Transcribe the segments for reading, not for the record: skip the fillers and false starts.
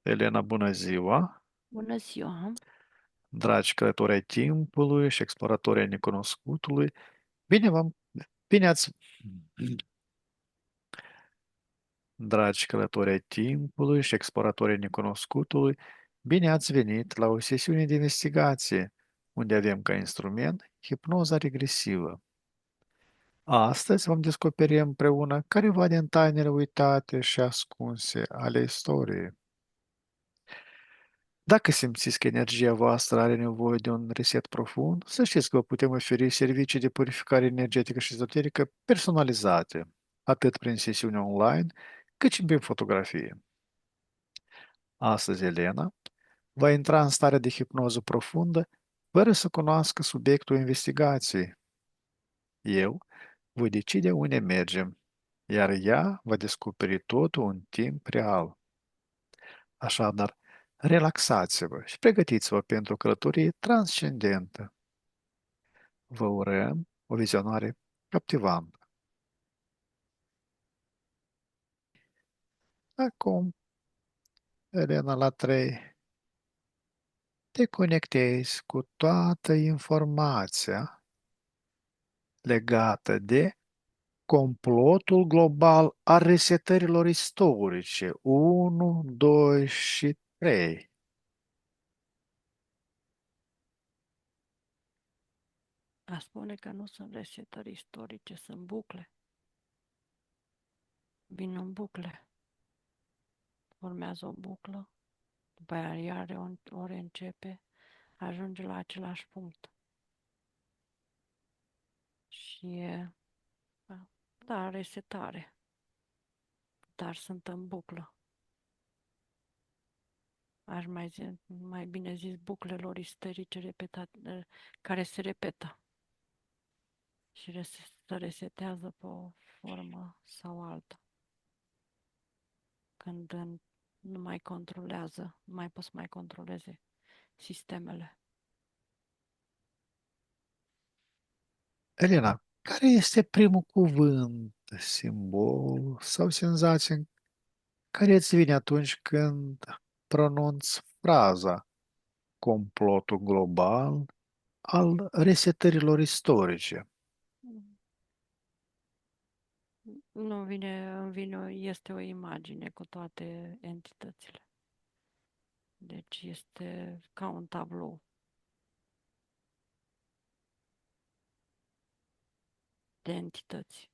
Elena, bună ziua! Bună ziua! Dragi călători ai timpului și exploratori ai necunoscutului, bine v-am... Bine ați... Dragi călători ai timpului și exploratori ai necunoscutului, bine ați venit la o sesiune de investigație, unde avem ca instrument hipnoza regresivă. Astăzi vom descoperi împreună careva din tainele uitate și ascunse ale istoriei. Dacă simțiți că energia voastră are nevoie de un reset profund, să știți că vă putem oferi servicii de purificare energetică și ezoterică personalizate, atât prin sesiuni online, cât și prin fotografie. Astăzi, Elena va intra în stare de hipnoză profundă, fără să cunoască subiectul investigației. Eu voi decide unde mergem, iar ea va descoperi totul în timp real. Așadar, relaxați-vă și pregătiți-vă pentru o călătorie transcendentă. Vă urăm o vizionare captivantă. Acum, Elena, la 3, te conectezi cu toată informația legată de complotul global al resetărilor istorice 1, 2 și 3. A spune că nu sunt resetări istorice, sunt bucle. Vin în bucle. Formează o buclă, după aia iar ori începe, ajunge la același punct. Și e, da, resetare, dar sunt în buclă. Aș mai bine zis buclelor istorice care se repetă și se resetează pe o formă sau alta. Când nu mai controlează, nu mai pot să mai controleze sistemele. Elena, care este primul cuvânt, simbol sau senzație care îți vine atunci când pronunți fraza complotul global al resetărilor istorice? Nu vine, îmi vine, este o imagine cu toate entitățile. Deci este ca un tablou de entități.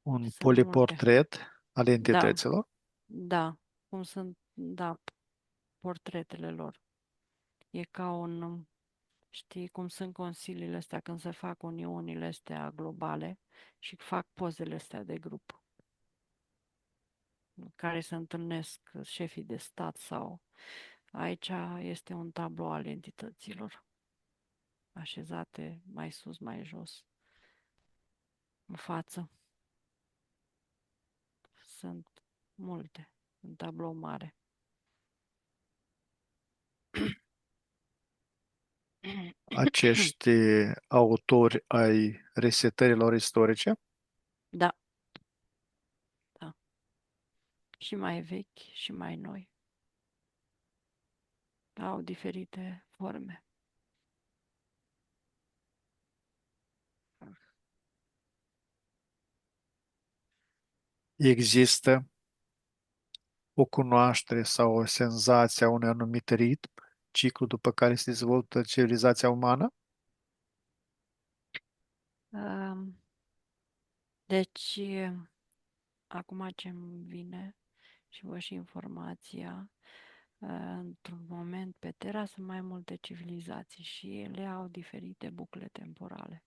Un Sunt multe. poliportret al Da, entităților? da, cum sunt, da, portretele lor. E ca un, știi cum sunt consiliile astea când se fac uniunile astea globale și fac pozele astea de grup, în care se întâlnesc șefii de stat sau aici este un tablou al entităților așezate mai sus, mai jos, în față. Sunt multe, un tablou mare. Acești autori ai resetărilor istorice? Da, da. Și mai vechi și mai noi. Au diferite forme. Există o cunoaștere sau o senzație a unui anumit ritm, ciclu după care se dezvoltă civilizația umană? Deci, acum ce îmi vine și vă și informația, într-un moment pe Terra sunt mai multe civilizații și ele au diferite bucle temporale.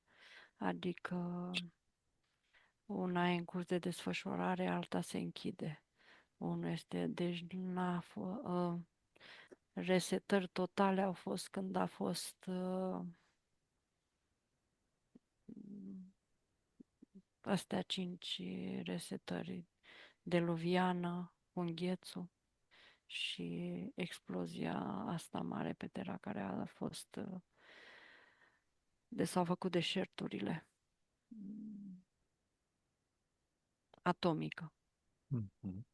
Adică una e în curs de desfășurare, alta se închide. Unul este, deci resetări totale au fost când a fost astea 5 resetări, deluviană, Unghețul și explozia asta mare pe Terra care a fost de s-au făcut deșerturile atomică. Mhm.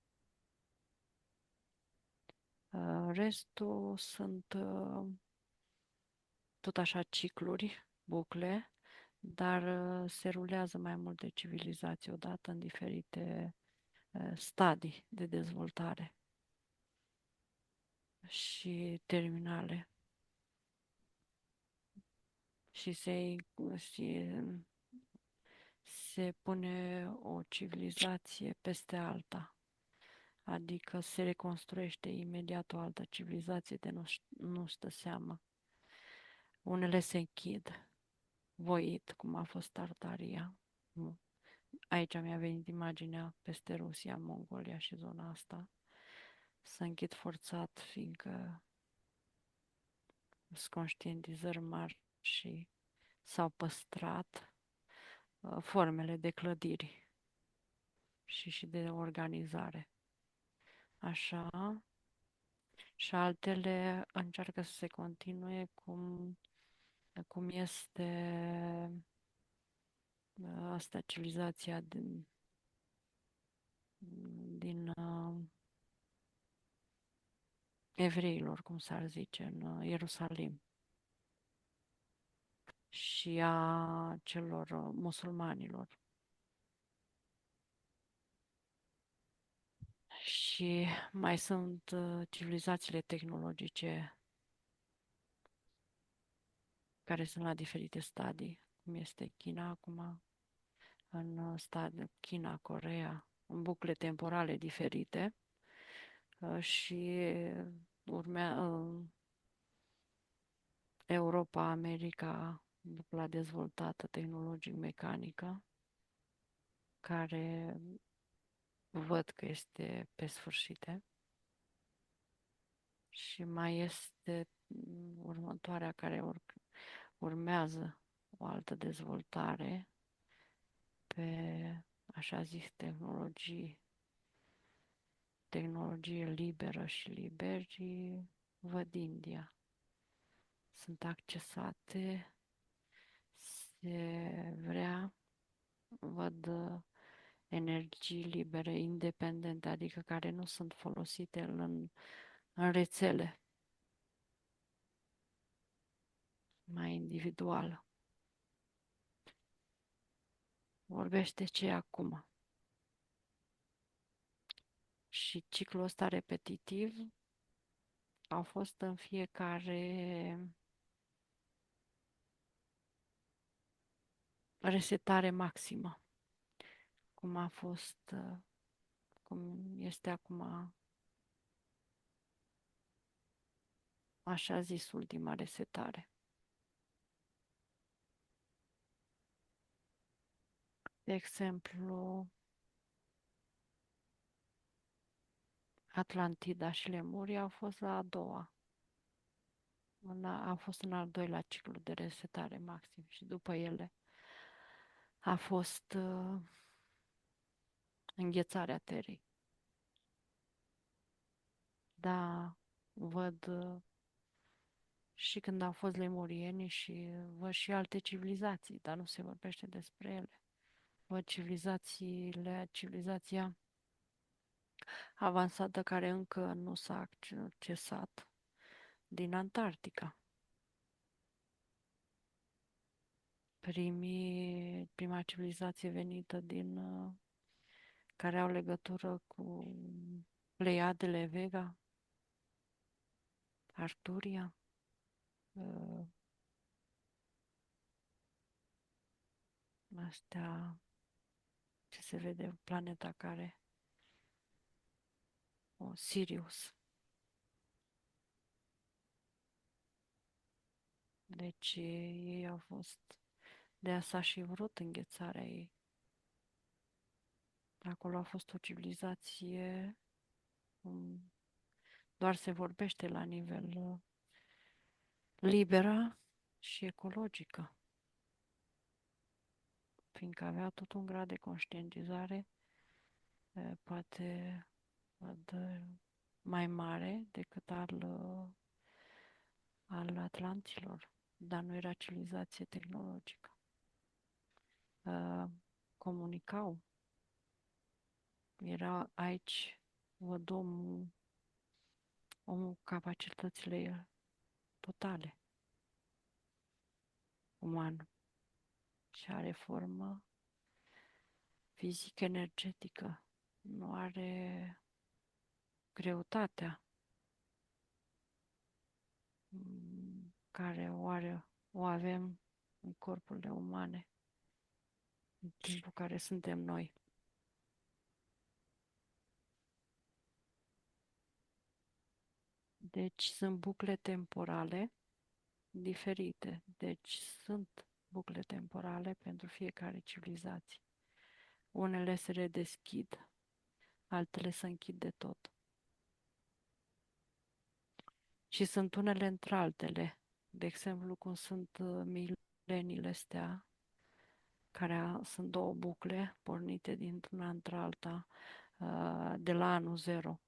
Restul sunt tot așa cicluri, bucle, dar se rulează mai multe civilizații odată în diferite stadii de dezvoltare și terminale. Și se pune o civilizație peste alta, adică se reconstruiește imediat o altă civilizație de nu stă seama. Unele se închid, voit, cum a fost Tartaria. Nu. Aici mi-a venit imaginea peste Rusia, Mongolia și zona asta. S-a închid forțat, fiindcă sunt conștientizări mari și s-au păstrat formele de clădiri și de organizare. Așa, și altele încearcă să se continue cum este asta civilizația din evreilor, cum s-ar zice, în Ierusalim și a celor musulmanilor. Și mai sunt civilizațiile tehnologice care sunt la diferite stadii, cum este China acum, în stadiu China, Coreea, în bucle temporale diferite și Europa, America, dupla dezvoltată tehnologic-mecanică, care văd că este pe sfârșite. Și mai este următoarea care urmează o altă dezvoltare pe așa zis tehnologie liberă și liberi, văd India. Sunt accesate, se vrea, văd energii libere, independente, adică care nu sunt folosite în rețele, mai individual. Vorbește ce e acum. Și ciclul ăsta repetitiv a fost în fiecare resetare maximă, cum a fost, cum este acum, așa zis, ultima resetare. De exemplu, Atlantida și Lemuria au fost la a doua. A fost în al doilea ciclu de resetare maxim și după ele a fost înghețarea Terei. Da, văd și când au fost lemurieni și văd și alte civilizații, dar nu se vorbește despre ele. Văd civilizația avansată care încă nu s-a accesat din Antarctica. Prima civilizație venită care au legătură cu Pleiadele Vega, Arcturia, uh, astea, ce se vede, planeta care, Sirius. Deci ei au fost, de asta s-a și vrut înghețarea ei. Acolo a fost o civilizație, doar se vorbește la nivel liberă și ecologică, fiindcă avea tot un grad de conștientizare, poate mai mare decât al atlanților, dar nu era civilizație tehnologică. Comunicau. Era aici, văd omul omul capacitățile totale, uman, și are formă fizic-energetică, nu are greutatea care o avem în corpurile umane, în timpul care suntem noi. Deci sunt bucle temporale diferite. Deci sunt bucle temporale pentru fiecare civilizație. Unele se redeschid, altele se închid de tot. Și sunt unele între altele. De exemplu, cum sunt mileniile astea, sunt două bucle pornite dintr-una într-alta, de la anul zero,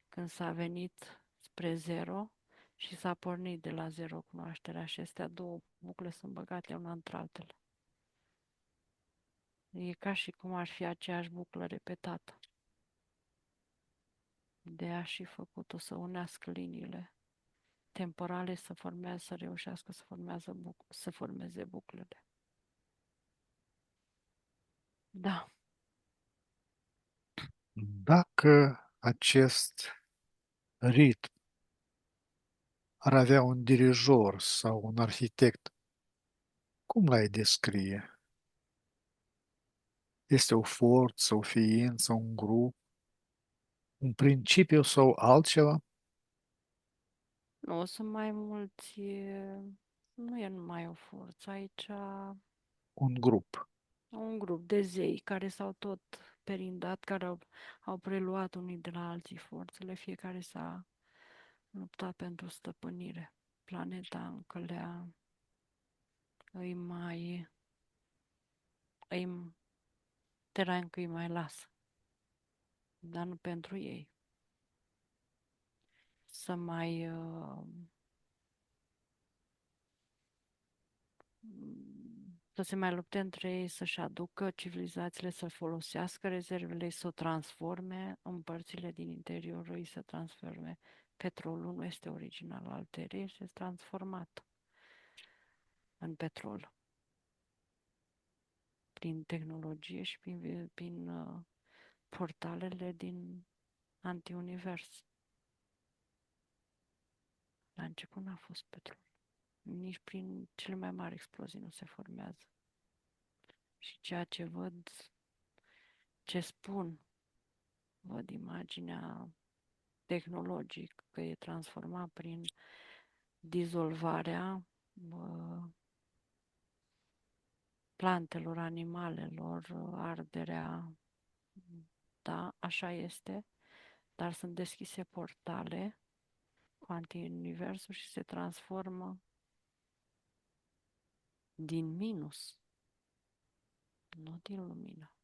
când s-a venit spre zero și s-a pornit de la zero cunoașterea, și astea două bucle sunt băgate una între altele. E ca și cum ar fi aceeași buclă repetată. De a și făcut-o să unească liniile temporale, să reușească să formeze buclele. Da, Dacă acest ritm ar avea un dirijor sau un arhitect, cum l-ai descrie? Este o forță, o ființă, un grup, un principiu sau altceva? nu sunt mai mulți, nu e numai o forță, aici Un grup. un grup de zei care s-au tot perindat, care au preluat unii de la alții forțele, fiecare s-a luptat pentru stăpânire. Planeta încă îi mai, îi, terra încă îi mai lasă, dar nu pentru ei. Să mai să se mai lupte între ei, să-și aducă civilizațiile, să folosească rezervele, să o transforme în părțile din interiorul ei, să transforme. Petrolul nu este original al Terei, este transformat în petrol prin tehnologie și prin portalele din antiunivers. La început n-a fost petrol. Nici prin cele mai mari explozii nu se formează. Și ceea ce văd, ce spun, văd imaginea tehnologic, că e transformat prin dizolvarea plantelor, animalelor, arderea. Da, așa este, dar sunt deschise portale cu antiuniversul și se transformă din minus, nu din lumină.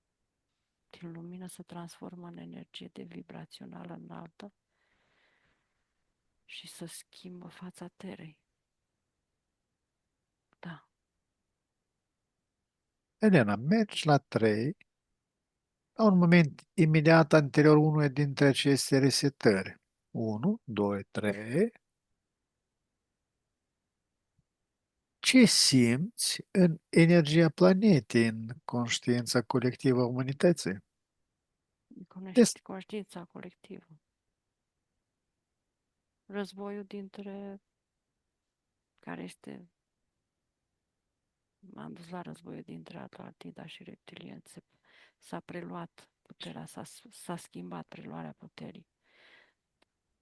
Din lumină se transformă în energie de vibrațională înaltă și să schimbă fața Terei. Da, Elena, mergi la 3, la un moment imediat anterior unuia dintre aceste resetări. 1, 2, 3. Ce simți în energia planetei, în conștiința colectivă a umanității? conștiința colectivă. Războiul care este, m-am dus la războiul dintre Atlantida și reptilieni, s-a preluat puterea, s-a schimbat preluarea puterii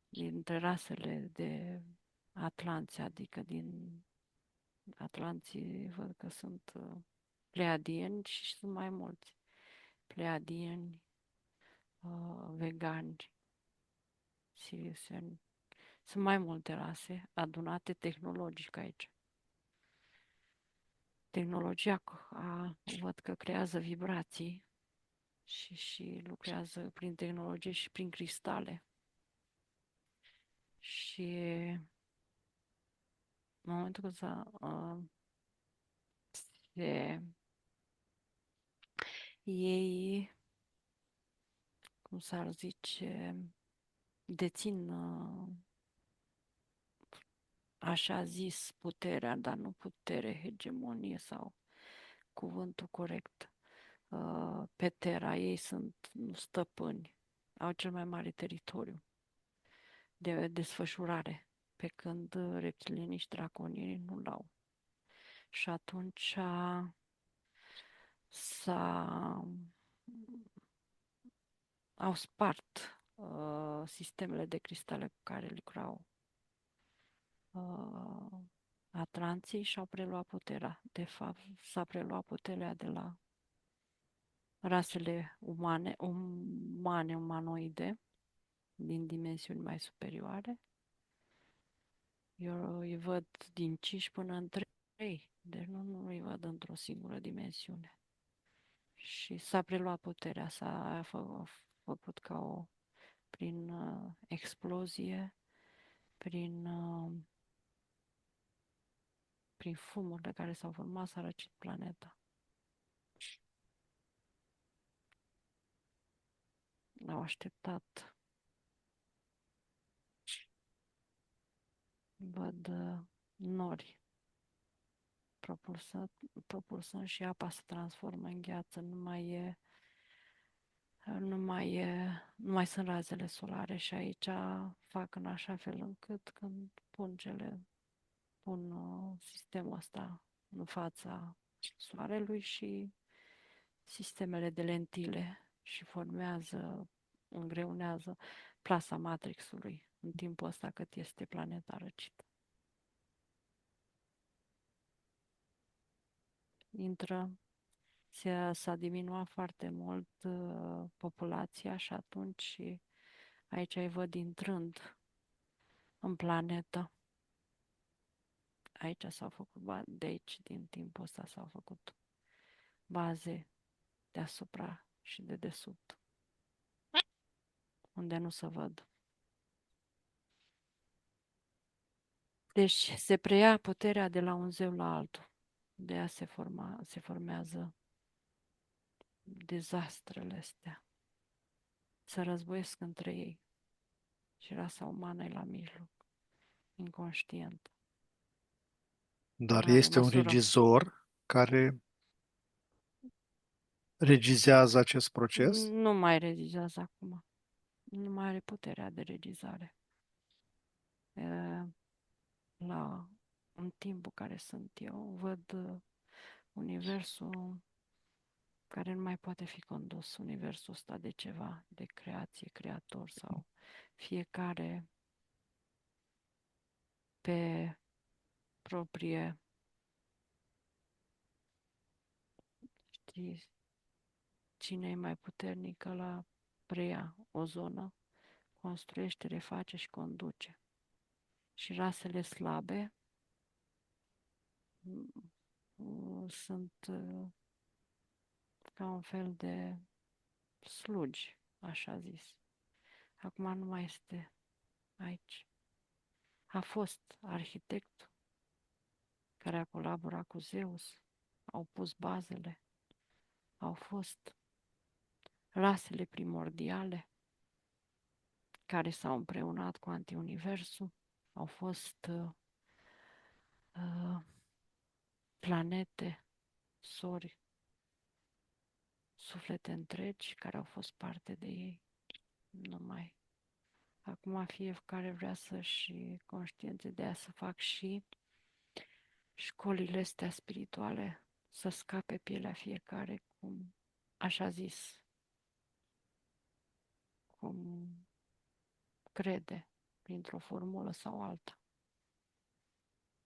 dintre rasele de atlanți, adică din atlanții, văd că sunt pleiadieni și sunt mai mulți. Pleiadieni, vegani, siriuseni. Sunt mai multe rase adunate tehnologic aici. Tehnologia văd că creează vibrații și lucrează prin tehnologie și prin cristale. Și în momentul când se, ei, cum s-ar zice, dețin așa zis puterea, dar nu putere, hegemonie sau cuvântul corect. Pe Terra ei sunt stăpâni, au cel mai mare teritoriu de desfășurare, pe când reptilienii și draconienii nu l-au. Și atunci s-a, au spart sistemele de cristale cu care lucrau uh, Atlanții și au preluat puterea. De fapt, s-a preluat puterea de la rasele umanoide, din dimensiuni mai superioare. Eu îi văd din 5 până în 3, deci nu îi văd într-o singură dimensiune. Și s-a preluat puterea, făcut ca prin explozie, prin, prin fumurile care s-au format, s-a răcit planeta. Au așteptat. Văd nori propulsând și apa se transformă în gheață, nu mai sunt razele solare și aici fac în așa fel încât când pun sistemul ăsta în fața soarelui și sistemele de lentile și îngreunează plasa matrixului în timpul ăsta cât este planeta răcită. Intră S-a diminuat foarte mult populația și atunci aici îi văd intrând în planetă. Aici s-au făcut, de aici, din timpul ăsta s-au făcut baze deasupra și de desubt, unde nu se văd. Deci se preia puterea de la un zeu la altul. De aia se formează dezastrele astea. Se războiesc între ei și rasa umană e la mijloc, inconștient. Dar Are este un măsură. regizor care regizează acest proces. Nu mai regizează acum. Nu mai are puterea de regizare. La în timpul care sunt eu, văd universul care nu mai poate fi condus, universul ăsta de ceva, de creație, creator sau fiecare pe proprie, știi, cine e mai puternic la preia o zonă, construiește, reface și conduce. Și rasele slabe sunt ca un fel de slugi, așa zis. Acum nu mai este aici. A fost arhitect care a colaborat cu Zeus, au pus bazele, au fost rasele primordiale care s-au împreunat cu antiuniversul, au fost uh, planete, sori, suflete întregi care au fost parte de ei. Nu mai. Acum fiecare vrea să-și conștiențe de a să fac și școlile astea spirituale, să scape pielea fiecare cum, așa zis, cum crede, printr-o formulă sau alta.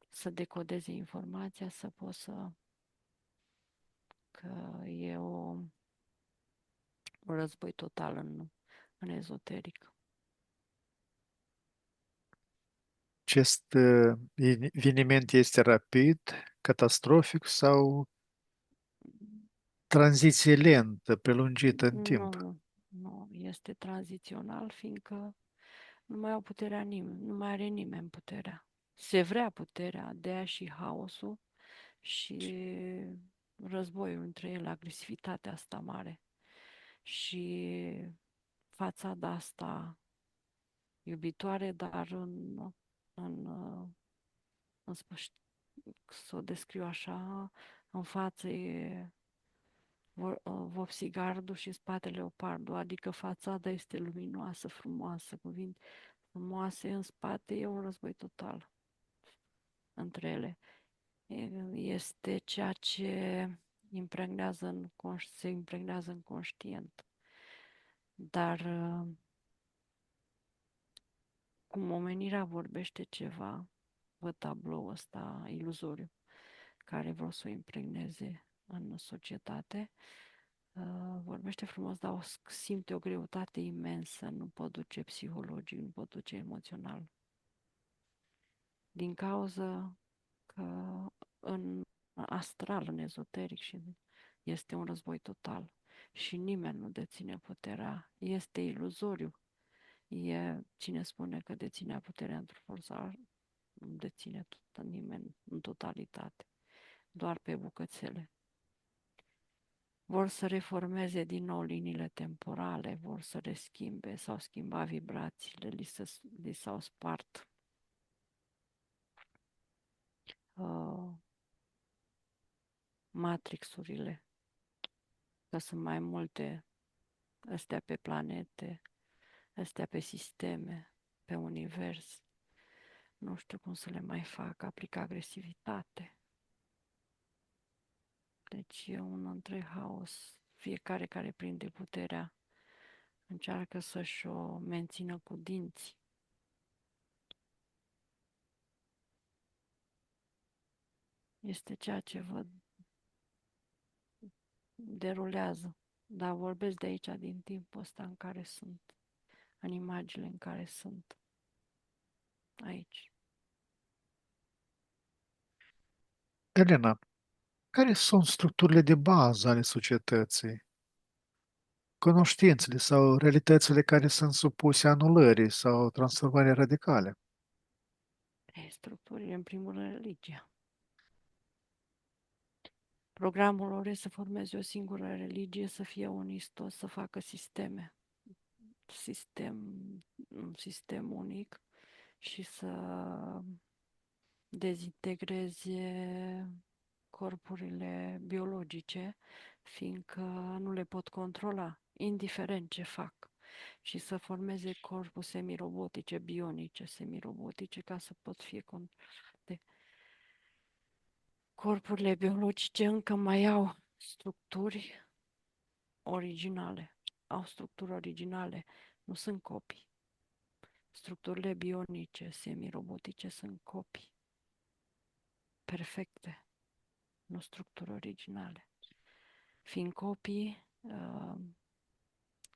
Să decodeze informația, să poată că e un război total în ezoteric. Acest eveniment este rapid, catastrofic sau tranziție lentă, prelungită în timp? Nu, este tranzițional, fiindcă nu mai au puterea nimeni, nu mai are nimeni puterea. Se vrea puterea, de aia și haosul și războiul între ele, agresivitatea asta mare și fațada asta iubitoare, dar în în sfârșit, să o descriu așa, în față e vopsigardul și în spate leopardul, adică fațada este luminoasă, frumoasă, cuvinte frumoase, în spate e un război total între ele. Este ceea ce se impregnează în conștient. Dar cum omenirea vorbește ceva, văd tabloul ăsta iluzoriu, care vreau să o impregneze în societate, vorbește frumos, dar simte o greutate imensă, nu pot duce psihologic, nu pot duce emoțional. Din cauza că în astral, în ezoteric și este un război total și nimeni nu deține puterea, este iluzoriu. Cine spune că deține puterea într-o forță, nu deține nimeni în totalitate, doar pe bucățele. Vor să reformeze din nou liniile temporale, vor să le schimbe, s-au schimbat vibrațiile, li s-au spart uh, matrixurile, că sunt mai multe astea pe planete, astea pe sisteme, pe univers. Nu știu cum să le mai fac, aplică agresivitate. Deci e un întreg haos. Fiecare care prinde puterea încearcă să-și o mențină cu dinți. Este ceea ce văd, derulează. Dar vorbesc de aici din timpul ăsta în care sunt, în imaginile în care sunt aici. Elena, care sunt structurile de bază ale societății? Cunoștințele sau realitățile care sunt supuse anulării sau transformării radicale? Structurile, în primul rând, religia. Programul lor este să formeze o singură religie, să fie unistos, să facă un sistem unic și să dezintegreze corpurile biologice, fiindcă nu le pot controla, indiferent ce fac, și să formeze corpuri semirobotice, bionice, semirobotice, ca să pot fi controlate. Corpurile biologice încă mai au structuri originale, nu sunt copii. Structurile bionice, semirobotice sunt copii perfecte, nu structuri originale. Fiind copii,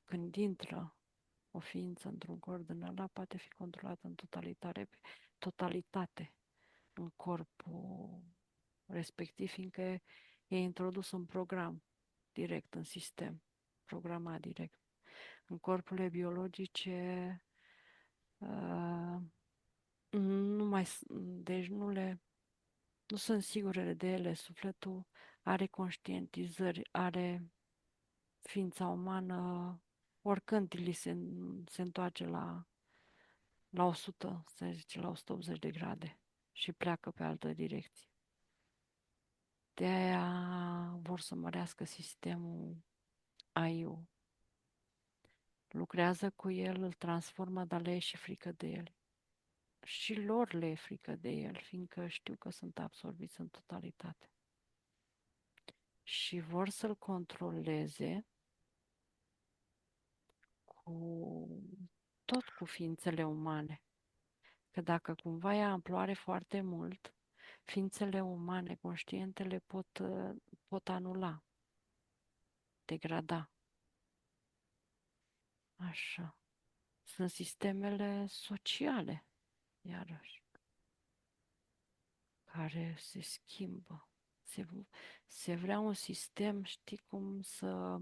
când intră o ființă într-un corp din ăla, poate fi controlată în totalitate în corpul respectiv, fiindcă e introdus un program direct în sistem, programat direct. În corpurile biologice nu mai, deci nu sunt sigure de ele, sufletul are conștientizări, are ființa umană, oricând se întoarce la 100, să zice, la 180 de grade și pleacă pe altă direcție. De aia vor să mărească sistemul AI-ul. Lucrează cu el, îl transformă, dar le e și frică de el. Și lor le e frică de el, fiindcă știu că sunt absorbiți în totalitate. Și vor să-l controleze tot cu ființele umane. Că dacă cumva ia amploare foarte mult, ființele umane, conștientele pot anula, degrada. Așa. Sunt sistemele sociale, iarăși, care se schimbă. Se vrea un sistem, știi cum, să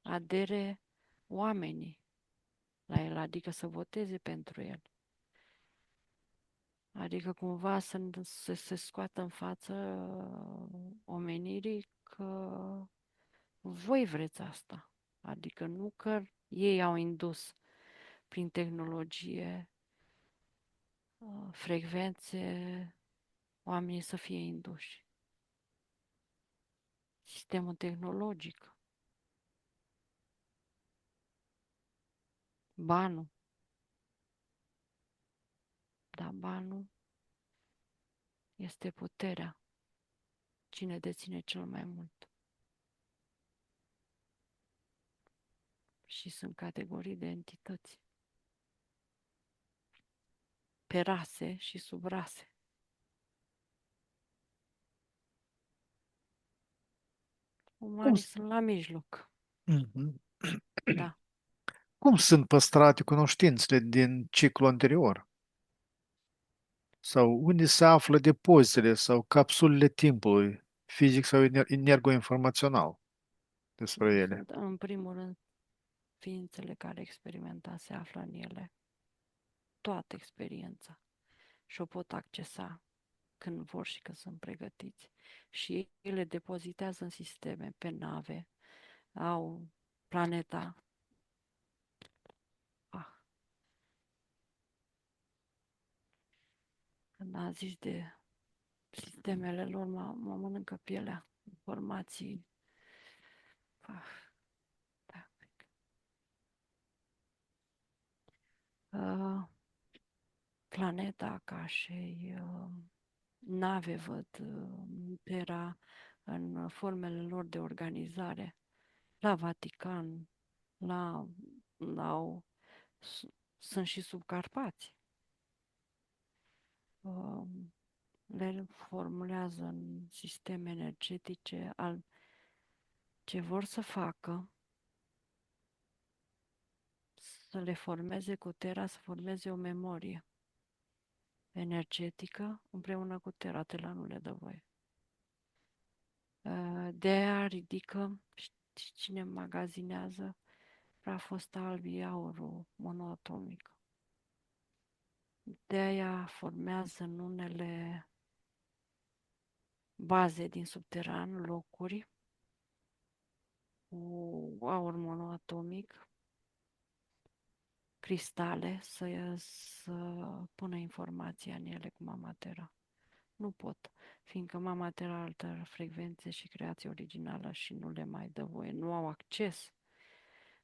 adere oamenii la el, adică să voteze pentru el. Adică cumva să se scoată în față omenirii că voi vreți asta. Adică nu că ei au indus prin tehnologie frecvențe oamenii să fie induși. Sistemul tehnologic, banul, dar banul este puterea. Cine deține cel mai mult. Și sunt categorii de entități. Pe rase și sub rase. Cum, Umanii sunt la mijloc. Mhm. Da. Cum sunt păstrate cunoștințele din ciclul anterior? Sau unde se află depozitele sau capsulele timpului, fizic sau energoinformațional despre ele? Sunt, în primul rând, ființele care experimenta se află în ele. Toată experiența. Și o pot accesa când vor și când sunt pregătiți. Și ei le depozitează în sisteme, pe nave, au planeta. Ah, când a zis de sistemele lor, mă mănâncă pielea. Informații. Ah, da. Uh, planeta Cașei, nave văd, Terra în formele lor de organizare, la Vatican, la, la sunt și sub Carpați. Uh, le formulează în sisteme energetice al ce vor să facă, să le formeze cu Terra, să formeze o memorie energetică împreună cu Terra, Terra nu le dă voie. De aia ridică, știi cine magazinează praful ăsta alb, aurul monoatomic. De aia formează în unele baze din subteran locuri cu aur monoatomic, cristale, să pună informația în ele cu Mama Terra. Nu pot, fiindcă Mama Terra altă frecvențe și creație originală și nu le mai dă voie, nu au acces.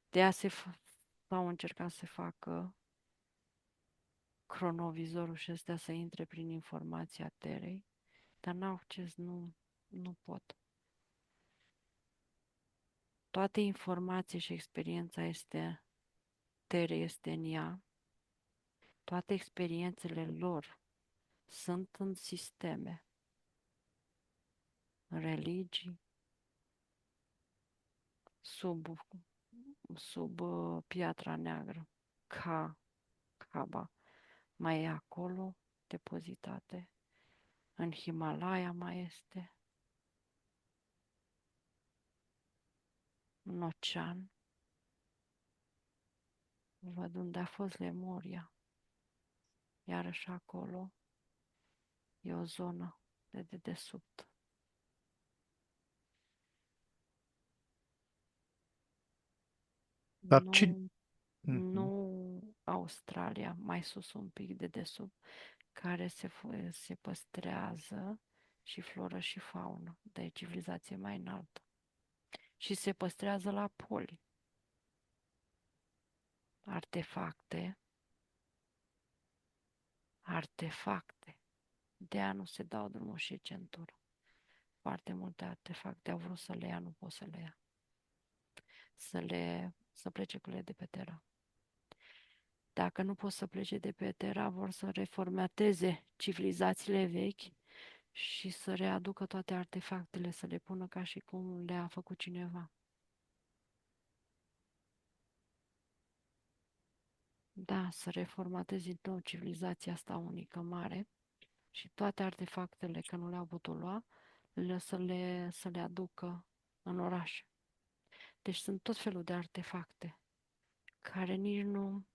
De aia s-au încercat să facă cronovizorul și astea să intre prin informația Terei, dar n-au acces, nu pot. Toate informații și experiența Terei este în ea, toate experiențele lor sunt în sisteme, în religii, sub, sub piatra neagră, Kaba, mai e acolo depozitate, în Himalaya mai este, în ocean, văd unde a fost Lemuria, iarăși acolo e o zonă de dedesubt. Dar cine? Nu, Mhm. nu Australia, mai sus un pic de desubt, care se păstrează și floră și faună, de civilizație mai înaltă. Și se păstrează la poli. Artefacte, artefacte. De aia nu se dau drumul și centură. Foarte multe artefacte au vrut să le ia, nu pot să le ia. Să plece cu ele de pe Terra. Dacă nu pot să plece de pe Terra, vor să reformateze civilizațiile vechi și să readucă toate artefactele, să le pună ca și cum le-a făcut cineva. Da, să reformateze din nou civilizația asta unică, mare, și toate artefactele, că nu le-au putut lua, să le aducă în oraș. Deci sunt tot felul de artefacte care nici nu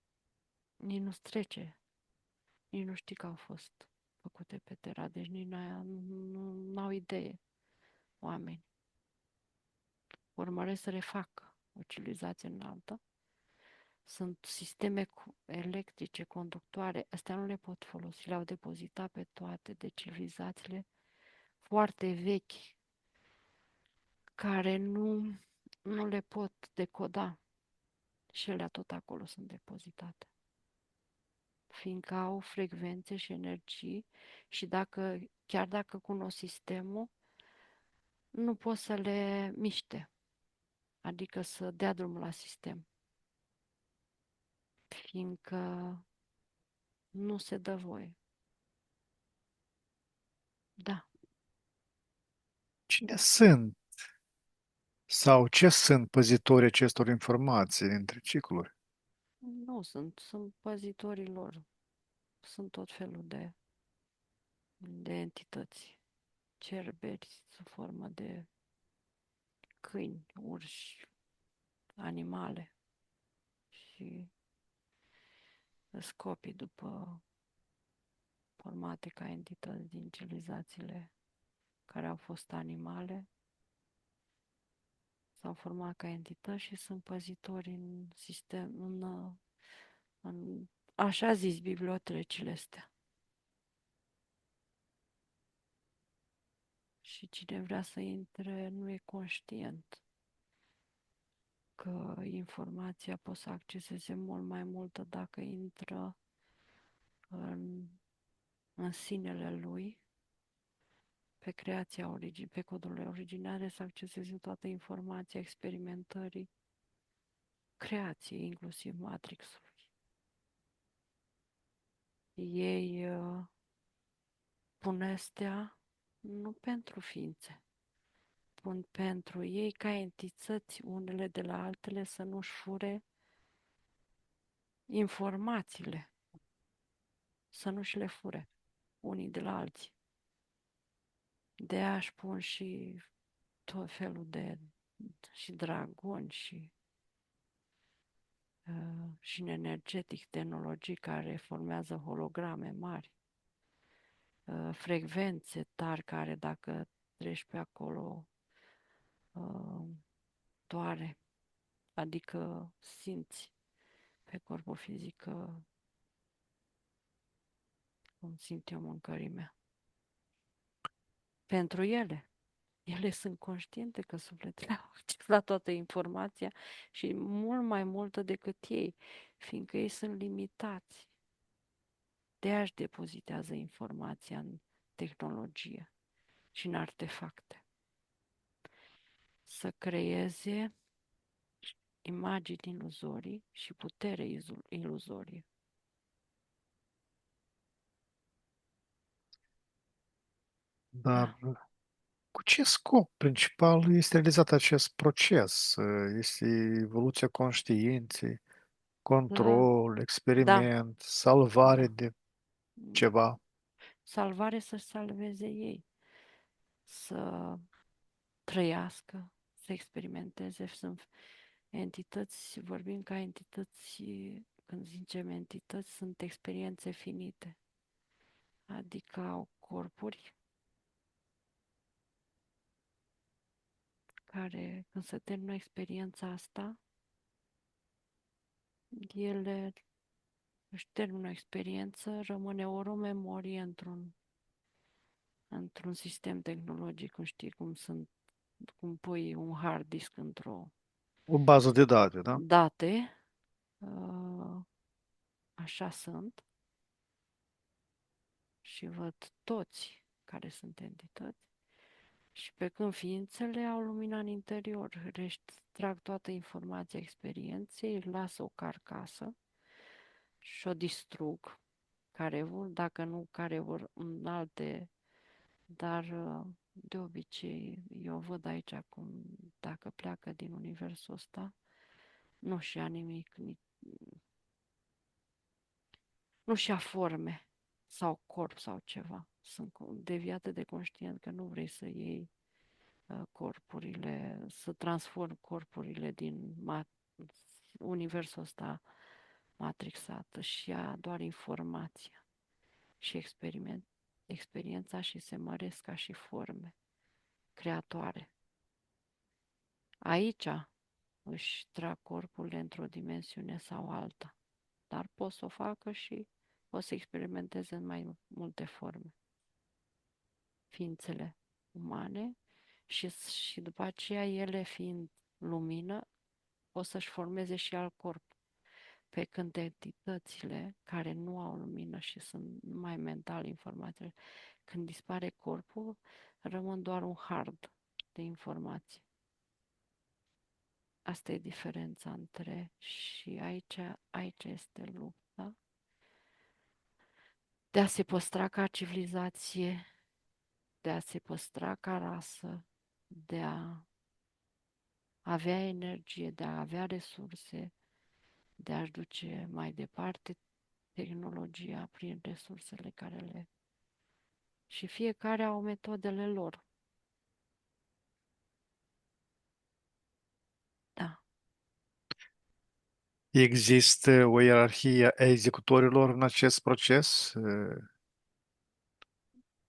trece, nici nu știi că au fost făcute pe Terra, deci nici n-au idee oameni. Urmăresc să refacă o civilizație înaltă Sunt sisteme electrice, conductoare, astea nu le pot folosi, le-au depozitat pe toate de civilizațiile foarte vechi, care nu le pot decoda și ele tot acolo sunt depozitate. Fiindcă au frecvențe și energii și chiar dacă cunosc sistemul, nu pot să le miște, adică să dea drumul la sistem, fiindcă nu se dă voie. Da, Cine sunt sau ce sunt păzitorii acestor informații între cicluri? nu sunt păzitorii lor, sunt tot felul de entități, cerberi sub formă de câini, urși, animale și scopii după formate ca entități din civilizațiile care au fost animale, s-au format ca entități și sunt păzitori în sistem, în așa zis, bibliotecile astea. Și cine vrea să intre nu e conștient că informația poate să acceseze mult mai multă dacă intră în, în sinele lui, pe creația pe codurile originare, să acceseze toată informația experimentării creației, inclusiv Matrixului. Ei pun astea nu pentru ființe, pun pentru ei ca entități unele de la altele să nu-și fure informațiile, să nu-și le fure unii de la alții. De aia își pun și tot felul de și dragoni și în energetic tehnologii care formează holograme mari, frecvențe tari care dacă treci pe acolo uh, doare, adică simți pe corpul fizic cum simt eu mâncărimea. Pentru ele sunt conștiente că sufletele au acces la toată informația și mult mai multă decât ei, fiindcă ei sunt limitați. De aia își depozitează informația în tehnologie și în artefacte. Să creeze imagini iluzorii și putere iluzorie. Dar Da. cu ce scop principal este realizat acest proces? Este evoluția conștiinței, control, Da, experiment, salvare da. de ceva? Salvare să-și salveze ei, să trăiască, să experimenteze. Sunt entități, vorbim ca entități, când zicem entități, sunt experiențe finite, adică au corpuri care, când se termină experiența asta, ele își termină o experiență, rămâne ori o memorie într-un sistem tehnologic, cum știi cum pui un hard disk într-o O bază de date, da? date, uh, așa sunt, și văd toți care sunt entități, și pe când ființele au lumina în interior, extrag toată informația experienței, lasă o carcasă și o distrug, care vor, dacă nu care vor în alte, dar de obicei eu văd aici cum dacă pleacă din universul ăsta, nu și ia nimic, nu și ia forme sau corp sau ceva. Sunt deviate de conștient că nu vrei să iei corpurile, să transform corpurile din universul ăsta matrixat și ia doar informația și experiența și se măresc ca și forme creatoare. Aici își trag corpurile într-o dimensiune sau alta. Dar pot să o facă și pot să experimenteze în mai multe forme ființele umane și după aceea ele fiind lumină pot să-și formeze și alt corp. Pe când entitățile care nu au lumină și sunt numai mental informațiile, când dispare corpul, rămân doar un hard de informație. Asta e diferența între și aici este lupta de a se păstra ca civilizație, de a se păstra ca rasă, de a avea energie, de a avea resurse, de a-și duce mai departe tehnologia prin resursele care le... Și fiecare au metodele lor. Da, Există o ierarhie a executorilor în acest proces?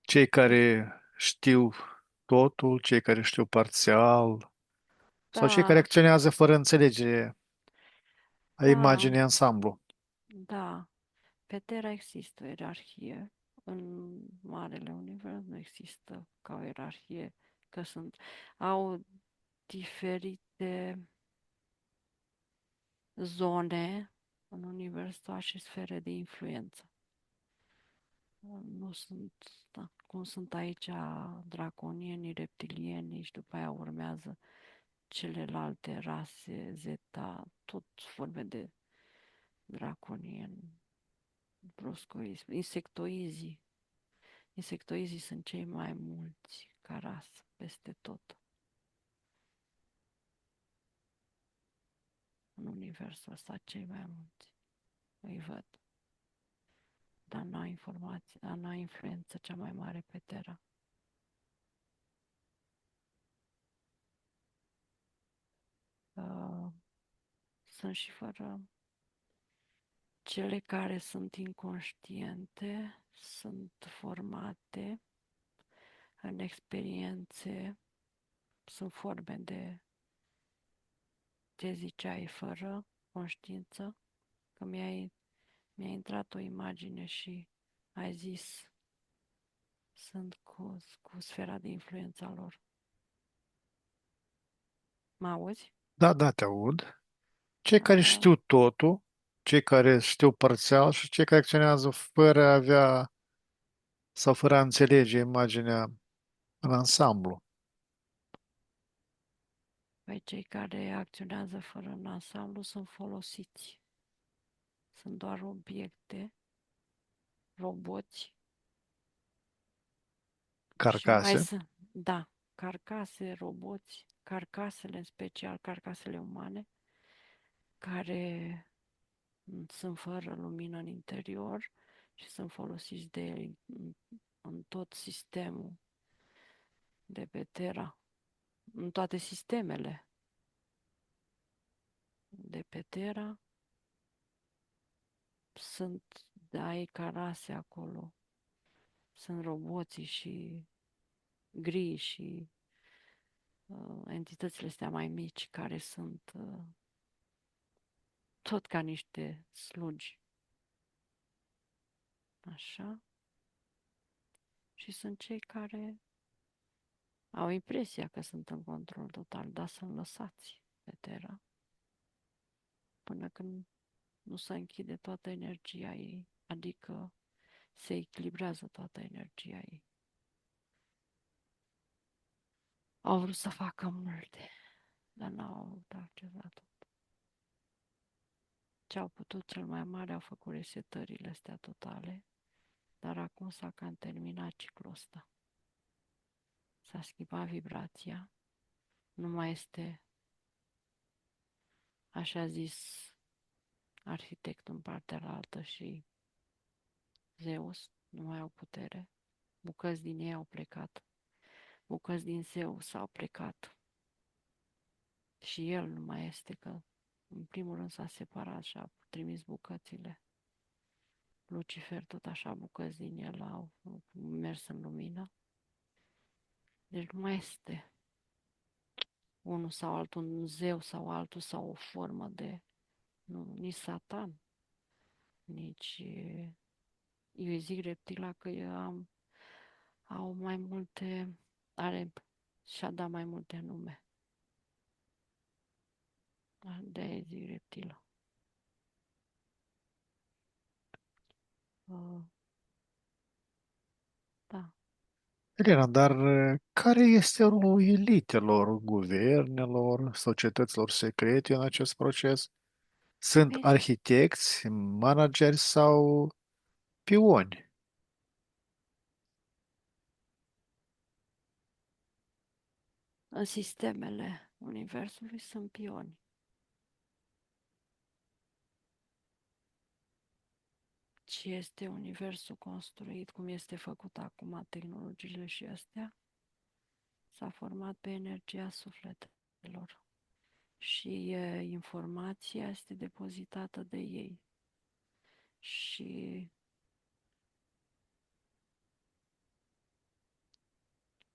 Cei care știu totul, cei care știu parțial, sau cei care da, acționează fără înțelegere a da, imaginii ansamblu. da. Pe Terra există o ierarhie. În Marele Univers nu există ca o ierarhie, că au diferite zone în universul și sfere de influență. Nu sunt, da, cum sunt aici draconienii, reptilienii și după aia urmează celelalte rase, zeta, tot forme de draconien, broscoism, insectoizii. Insectoizii sunt cei mai mulți ca rasă peste tot în universul ăsta, cei mai mulți. Îi văd. Dar n-au informație, dar n-au influență cea mai mare pe Terra. Uh, sunt și fără cele care sunt inconștiente, sunt formate în experiențe, sunt forme de ce ziceai fără conștiință, că mi-a intrat o imagine și ai zis sunt cu sfera de influență a lor. Mă auzi? Da, da, te aud. Cei care Uh, știu totul, cei care știu parțial și cei care acționează fără a avea sau fără a înțelege imaginea în ansamblu. păi cei care acționează fără un ansamblu sunt folosiți. Sunt doar obiecte, roboți și mai Carcase, sunt, da, carcase, roboți, carcasele, în special carcasele umane, care sunt fără lumină în interior și sunt folosiți de el în tot sistemul de pe Terra, în toate sistemele de pe Terra. Sunt ai ca rase acolo, sunt roboții și gri și entitățile astea mai mici care sunt tot ca niște slugi, așa, și sunt cei care au impresia că sunt în control total, dar sunt lăsați pe Terra până când nu se închide toată energia ei, adică se echilibrează toată energia ei. Au vrut să facă multe, dar n-au avut acces la tot. Ce au putut cel mai mare au făcut resetările astea totale, dar acum s-a cam terminat ciclul ăsta. S-a schimbat vibrația, nu mai este, așa zis, arhitect în partea altă și Zeus, nu mai au putere. Bucăți din ei au plecat, bucăți din Zeus au plecat și el nu mai este, că în primul rând s-a separat și a trimis bucățile. Lucifer tot așa bucăți din el au mers în lumină. Deci nu mai este. unul sau altul, un zeu sau altul, sau o formă de... Nu, nici Satan, nici... Eu îi zic reptila că au mai multe... Are și-a dat mai multe nume. De-aia îi zic reptilă. Uh, da. Elena, dar care este rolul elitelor, guvernelor, societăților secrete în acest proces? Sunt Păi, arhitecți, manageri sau pioni? în sistemele Universului sunt pioni. Ce este Universul construit, cum este făcut acum tehnologiile și astea, s-a format pe energia sufletelor și informația este depozitată de ei. Și,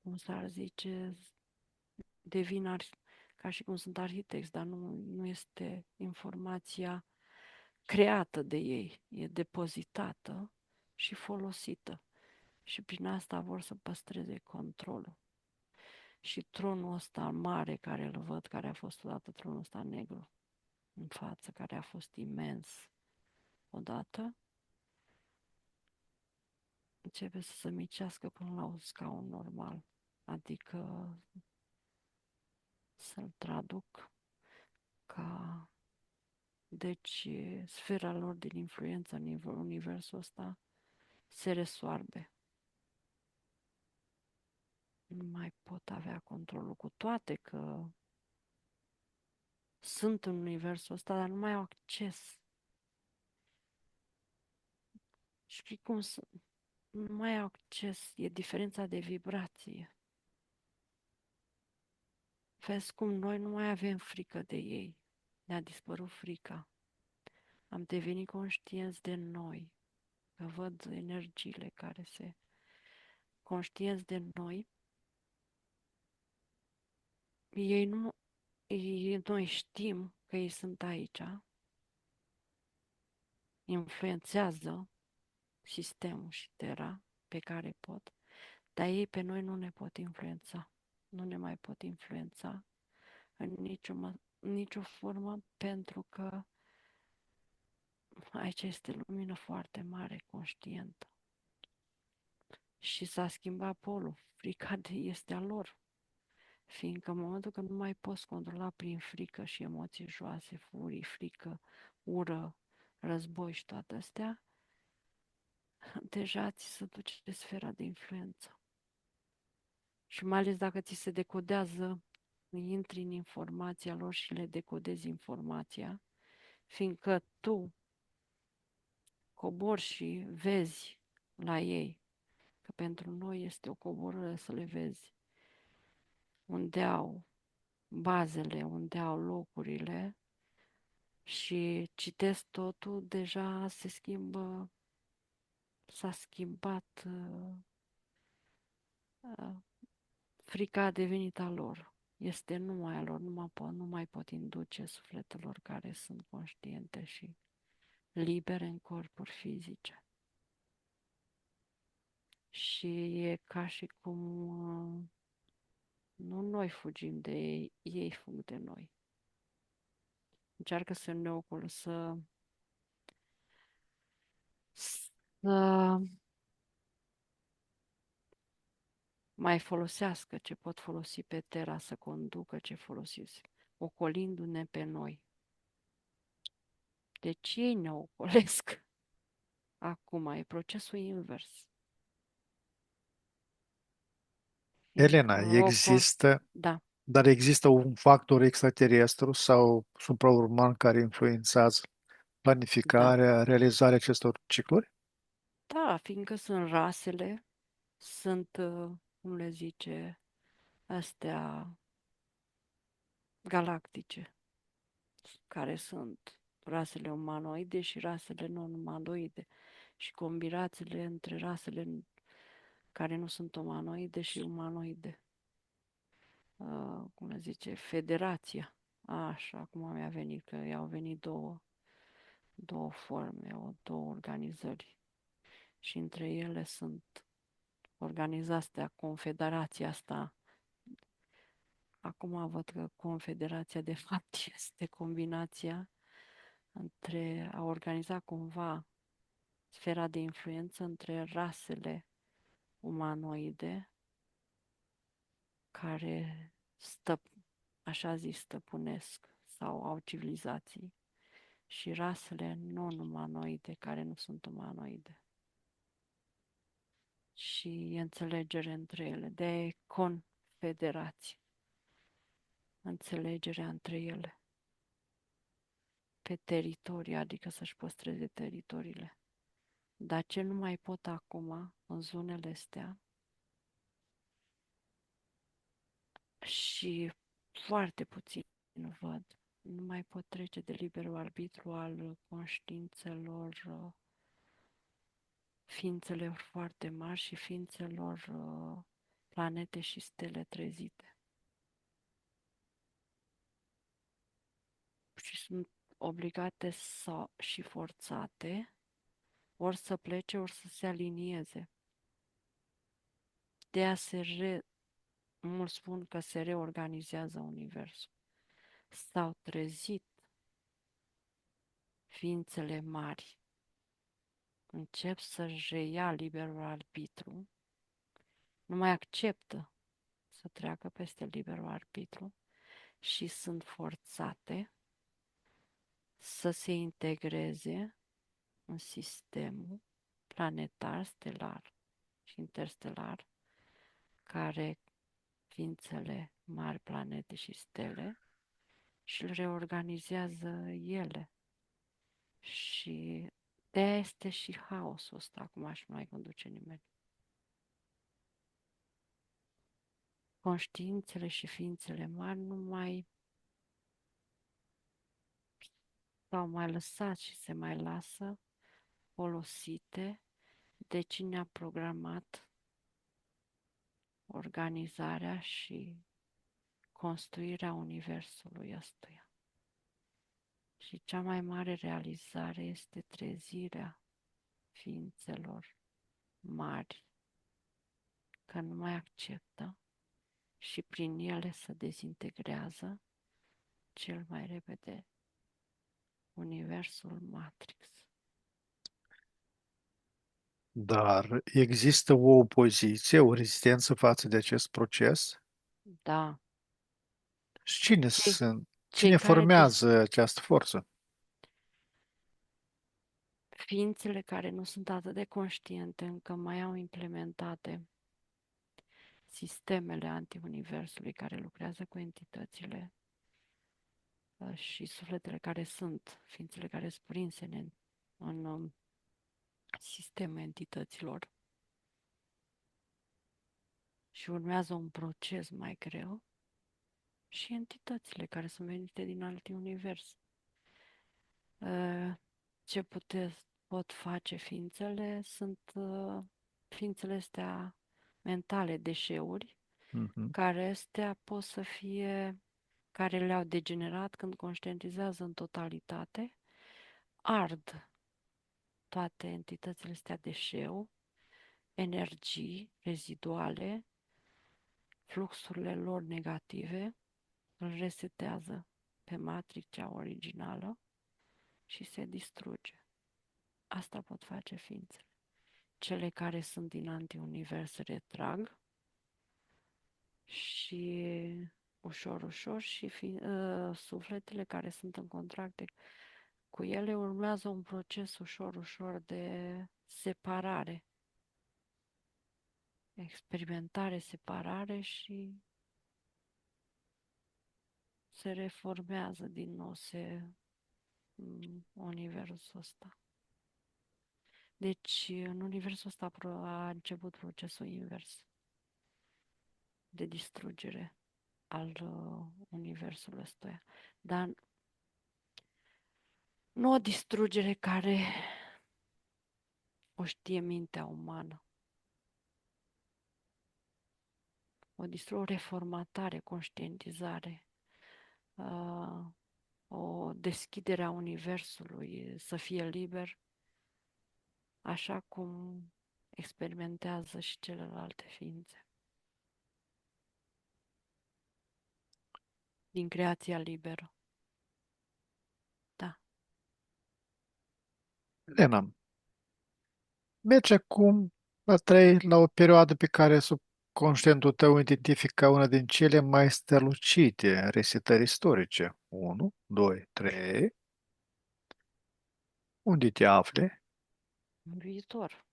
cum s-ar zice, devin ca și cum sunt arhitecți, dar nu este informația creată de ei, e depozitată și folosită. Și prin asta vor să păstreze controlul. Și tronul ăsta mare care îl văd, care a fost odată tronul ăsta negru în față, care a fost imens odată, începe să se micească până la un scaun normal. Adică să-l traduc ca... Deci sfera lor din influență în universul ăsta se resoarbe. Nu mai pot avea controlul, cu toate că sunt în universul ăsta, dar nu mai au acces. Și cum să... Nu mai au acces, e diferența de vibrație. Vezi cum noi nu mai avem frică de ei. Ne-a dispărut frica. Am devenit conștienți de noi, că văd energiile care se... Conștienți de noi, ei nu... Noi știm că ei sunt aici, influențează sistemul și Terra pe care pot, dar ei pe noi nu ne pot influența. Nu ne mai pot influența în nicio formă, pentru că aici este lumină foarte mare, conștientă. Și s-a schimbat polul. Frica este a lor. Fiindcă în momentul când nu mai poți controla prin frică și emoții joase, furii, frică, ură, război și toate astea, deja ți se duce de sfera de influență. Și mai ales dacă ți se decodează, intri în informația lor și le decodezi informația, fiindcă tu cobori și vezi la ei, că pentru noi este o coborâre să le vezi unde au bazele, unde au locurile și citesc totul, deja se schimbă, s-a schimbat, uh, frica a devenit a lor. Este numai a lor, nu mai pot induce sufletelor care sunt conștiente și libere în corpuri fizice. Și e ca și cum nu noi fugim de ei, ei fug de noi. Încearcă să ne ocol, să mai folosească ce pot folosi pe Terra, să conducă ce folosiți, ocolindu-ne pe noi. Deci ei ne ocolesc. Acum e procesul invers. Fiindcă Elena, există, da, dar există un factor extraterestru sau suprauman care influențează da, planificarea, realizarea acestor cicluri? da, fiindcă sunt rasele, sunt, cum le zice, astea galactice, care sunt rasele umanoide și rasele non-umanoide și combinațiile între rasele care nu sunt umanoide și umanoide. cum le zice, federația. Așa, acum mi-a venit, că i-au venit două forme, două organizări. Și între ele sunt organizația, confederația asta. Acum văd că confederația de fapt este combinația între a organiza cumva sfera de influență între rasele umanoide care așa zis, stăpânesc sau au civilizații și rasele non-umanoide care nu sunt umanoide. Și e înțelegere între ele, de confederație, înțelegerea între ele pe teritorii, adică să-și păstreze teritoriile. Dar ce nu mai pot acum, în zonele astea, și foarte puțin văd, nu mai pot trece de liberul arbitru al conștiințelor ființelor foarte mari și ființelor planete și stele trezite. Și sunt obligate și forțate ori să plece, ori să se alinieze. De a mulți spun că se reorganizează universul. S-au trezit ființele mari, încep să-și reia liberul arbitru, nu mai acceptă să treacă peste liberul arbitru și sunt forțate să se integreze în sistemul planetar, stelar și interstelar, care ființele mari, planete și stele, și îl reorganizează ele. Și de-aia este și haosul ăsta, acum și nu mai conduce nimeni. Conștiințele și ființele mari nu mai s-au mai lăsat și se mai lasă folosite de cine a programat organizarea și construirea universului ăstuia. Și cea mai mare realizare este trezirea ființelor mari, că nu mai acceptă și prin ele se dezintegrează cel mai repede universul Matrix. Dar există o opoziție, o rezistență față de acest proces? Da, Și cine cei, sunt? cei Cine care formează această forță? ființele care nu sunt atât de conștiente încă mai au implementate sistemele antiuniversului care lucrează cu entitățile și sufletele care sunt, ființele care sunt prinse în sistemul entităților și urmează un proces mai greu și entitățile care sunt venite din alte univers. Ce pot face ființele sunt ființele astea mentale, deșeuri, Mhm. care astea pot să fie, care le-au degenerat când conștientizează în totalitate, ard toate entitățile astea deșeu, energii reziduale, fluxurile lor negative, îl resetează pe matricea originală și se distruge. Asta pot face ființele. Cele care sunt din antiunivers se retrag și ușor, ușor și sufletele care sunt în contracte cu ele urmează un proces ușor, ușor de separare, experimentare, separare și se reformează din nou universul ăsta. Deci, în universul ăsta a început procesul invers de distrugere al universului ăstuia. Dar nu o distrugere care o știe mintea umană. o reformatare, conștientizare, uh, o deschidere a universului, să fie liber, așa cum experimentează și celelalte ființe. Din creația liberă. Da. Elena, mergi acum la o perioadă pe care subconștientul tău identifică una din cele mai strălucite resetări istorice. 1, 2, 3. Unde te afli? În viitor.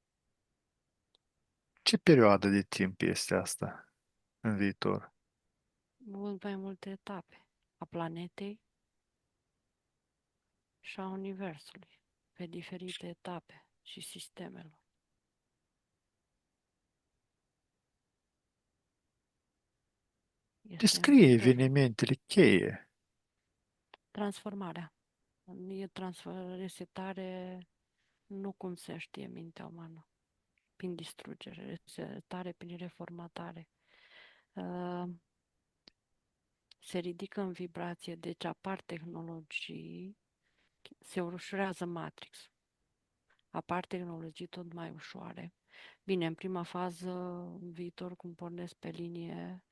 Ce perioadă de timp este asta în viitor? Mult mai multe etape a planetei și a universului, pe diferite etape și sistemelor. Este în Descrie viitor. evenimentele cheie. Transformarea. Resetare, nu cum se știe mintea umană. Prin distrugere, resetare prin reformatare. Uh, Se ridică în vibrație, deci apar tehnologii, se ușurează Matrix. Apar tehnologii tot mai ușoare. Bine, în prima fază, în viitor, cum pornesc pe linie,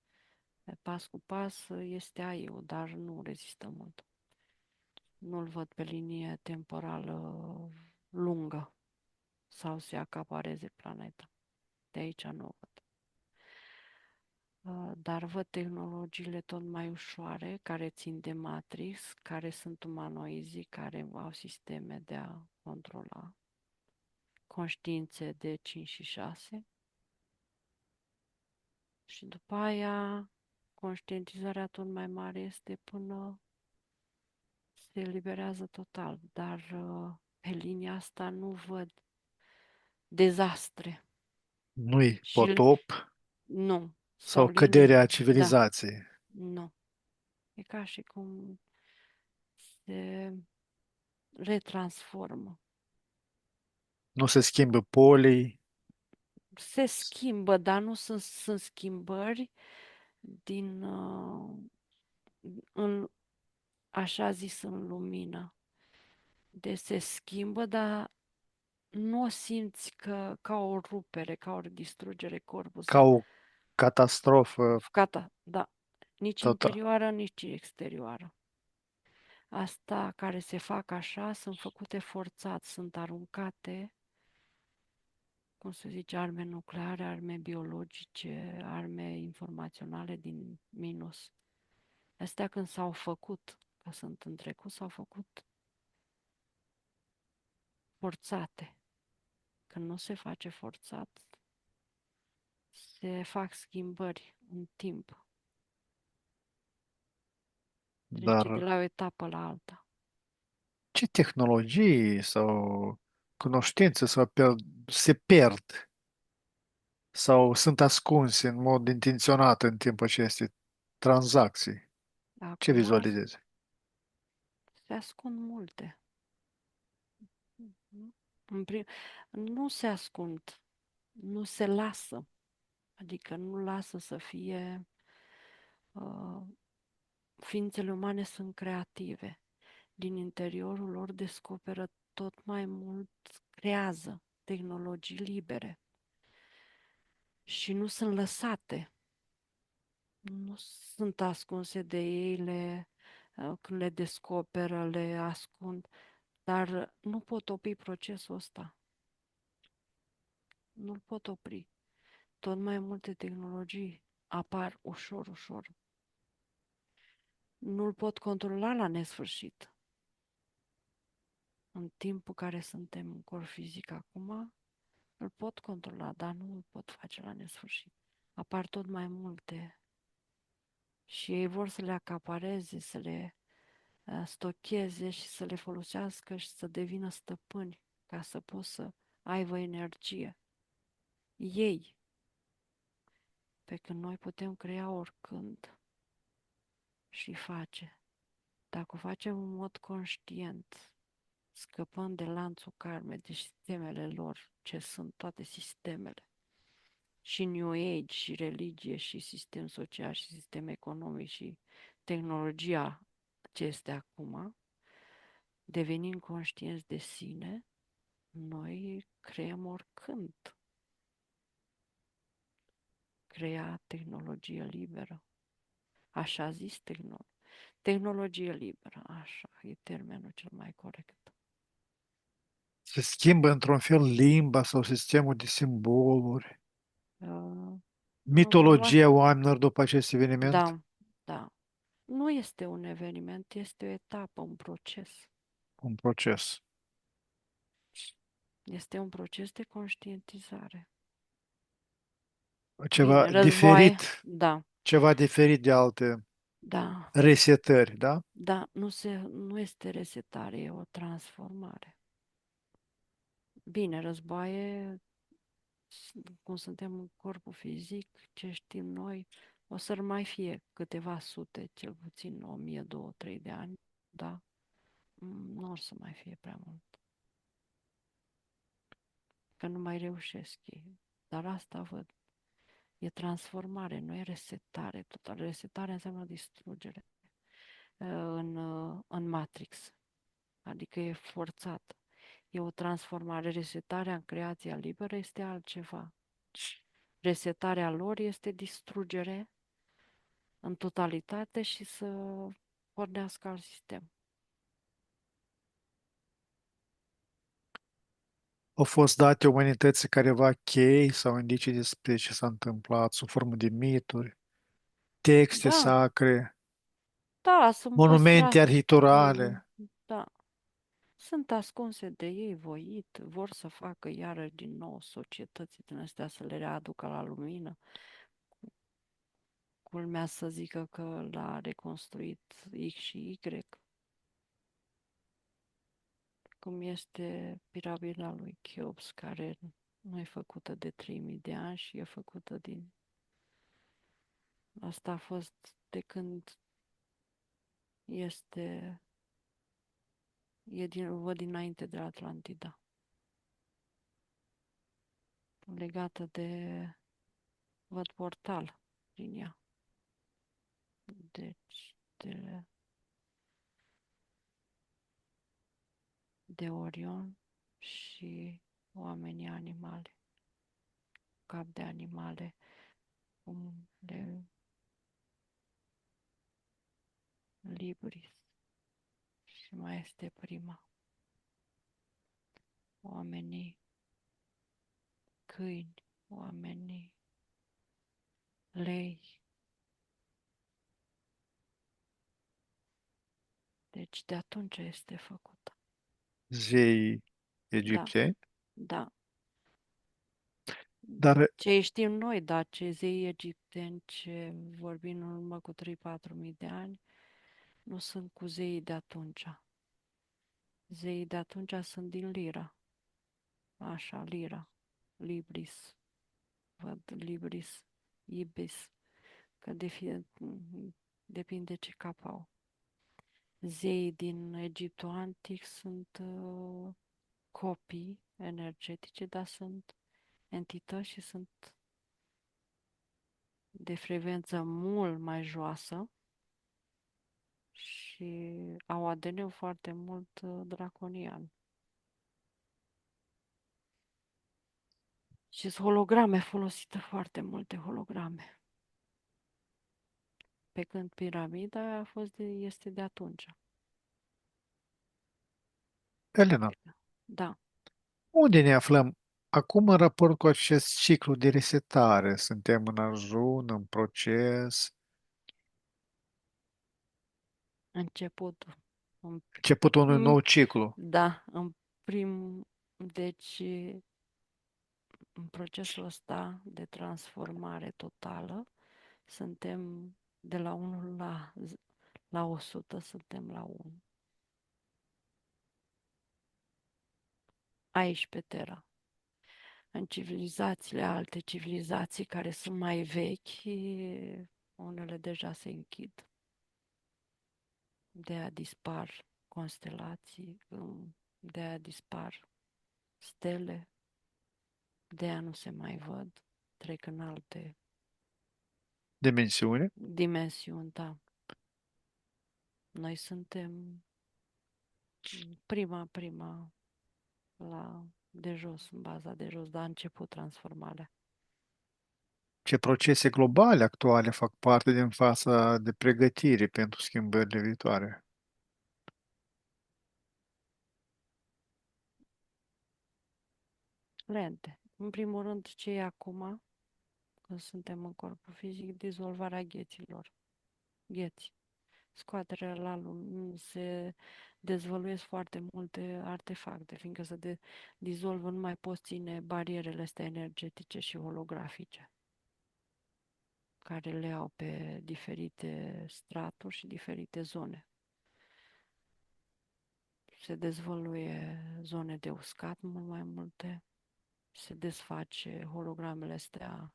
pas cu pas, este AI-ul, dar nu rezistă mult. Nu-l văd pe linie temporală lungă sau să acapareze planeta. De aici nu o văd. Dar văd tehnologiile tot mai ușoare, care țin de Matrix, care sunt umanoizii, care au sisteme de a controla, conștiințe de 5 și 6. Și după aia, conștientizarea tot mai mare este până se eliberează total. Dar pe linia asta nu văd dezastre. Nu-i Și potop nu, sau sau linii, căderea da, civilizației. nu. E ca și cum se retransformă. Nu se schimbă polii. Se schimbă, dar nu sunt schimbări din, în, așa zis, în lumină. Deci se schimbă, dar nu o simți ca o rupere, ca o distrugere Ca corpusă. o catastrofă Gata, da. Nici totală. interioară, nici exterioară. Asta care se fac așa sunt făcute forțat, sunt aruncate, cum se zice, arme nucleare, arme biologice, arme informaționale din minus. Astea când s-au făcut, că sunt în trecut, s-au făcut forțate. Când nu se face forțat, se fac schimbări în timp. Trece de Dar la o etapă la alta. ce tehnologii sau cunoștințe se pierd sau sunt ascunse în mod intenționat în timpul acestei tranzacții? Ce Acum vizualizezi? se ascund multe. Nu se ascund, nu se lasă. Adică nu lasă să fie. Uh, Ființele umane sunt creative. Din interiorul lor descoperă tot mai mult, creează tehnologii libere și nu sunt lăsate, nu sunt ascunse de ei, când le descoperă, le ascund, dar nu pot opri procesul ăsta, nu-l pot opri. Tot mai multe tehnologii apar ușor, ușor. Nu-l pot controla la nesfârșit. În timpul care suntem în corp fizic acum, îl pot controla, dar nu îl pot face la nesfârșit. Apar tot mai multe și ei vor să le acapareze, să le stocheze și să le folosească și să devină stăpâni ca să poți să aibă energie. Ei, pe când noi putem crea oricând și face. Dacă o facem în mod conștient, scăpăm de lanțul karme, de sistemele lor, ce sunt toate sistemele. și New Age, și religie, și sistem social, și sistem economic, și tehnologia ce este acum, devenind conștienți de sine, noi creăm oricând. Crea tehnologie liberă. Așa zis tehnologie liberă, așa e termenul cel mai corect. Se schimbă într-un fel limba sau sistemul de simboluri, Uh, nu, mitologia oamenilor după acest eveniment, da, da. Nu este un eveniment, este o etapă, un proces. un proces. Este un proces de conștientizare. Ceva Bine, războaie, diferit, da, ceva diferit de alte da, resetări, da? da, nu este resetare, e o transformare. Bine, războaie, cum suntem în corpul fizic, ce știm noi, o să mai fie câteva sute, cel puțin 1000, 2, 3 de ani, da? Nu o să mai fie prea mult, că nu mai reușesc ei. Dar asta văd, e transformare, nu e resetare total. Resetare înseamnă distrugere în Matrix, adică e forțat. E o transformare, resetarea în creația liberă este altceva. Resetarea lor este distrugere în totalitate și să pornească alt sistem. Au fost date umanității careva chei sau indicii despre ce s-a întâmplat sub formă de mituri, texte Da, sacre, da, sunt monumente păstrate. arhiturale. Da, sunt ascunse de ei voit, vor să facă iară din nou societății din astea, să le readucă la lumină. Culmea să zică că l-a reconstruit X și Y, cum este piramida lui Cheops, care nu e făcută de 3000 de ani și e făcută din... Asta a fost de când este... văd dinainte de Atlantida, legată de... văd portal prin ea. Deci, de Orion și oamenii animale, cap de animale, cum de Libris și mai este prima. Oamenii câini, oamenii lei. Deci de atunci este făcută. Zei Da, egipteni, da. dar Ce știm noi, da, ce zei egipteni, ce vorbim în urmă cu 3-4 mii de ani, nu sunt cu zeii de atunci. Zeii de atunci sunt din Lira. Așa, Lira. Libris. Văd Libris. Ibis. Că depinde ce cap au. Zeii din Egiptul antic sunt copii energetice, dar sunt entități și sunt de frecvență mult mai joasă și au ADN-ul foarte mult draconian. Și sunt holograme folosite, foarte multe holograme. Pe când piramida este de atunci. Elena, Da. unde ne aflăm acum în raport cu acest ciclu de resetare? Suntem în ajun, în proces, Începutul. În, începutul unui mm, nou ciclu. da, în prim, deci în procesul ăsta de transformare totală, suntem de la 1 la 100, suntem la 1. Aici pe Terra. În civilizațiile, alte civilizații care sunt mai vechi, unele deja se închid. De a dispar constelații, de a dispar stele, de a nu se mai văd. trec în alte Dimensiune. dimensiuni, da. Noi suntem prima de jos, în baza de jos, dar a început transformarea. Ce procese globale actuale fac parte din fața de pregătire pentru schimbările viitoare? Lente. În primul rând, ce e acum, când suntem în corpul fizic, dizolvarea gheților. Gheți. Scoaterea la lumină, se dezvăluiesc foarte multe artefacte, fiindcă dizolvă, nu mai poți ține barierele astea energetice și holografice, care le au pe diferite straturi și diferite zone. Se dezvăluie zone de uscat mult mai multe, se desface hologramele astea,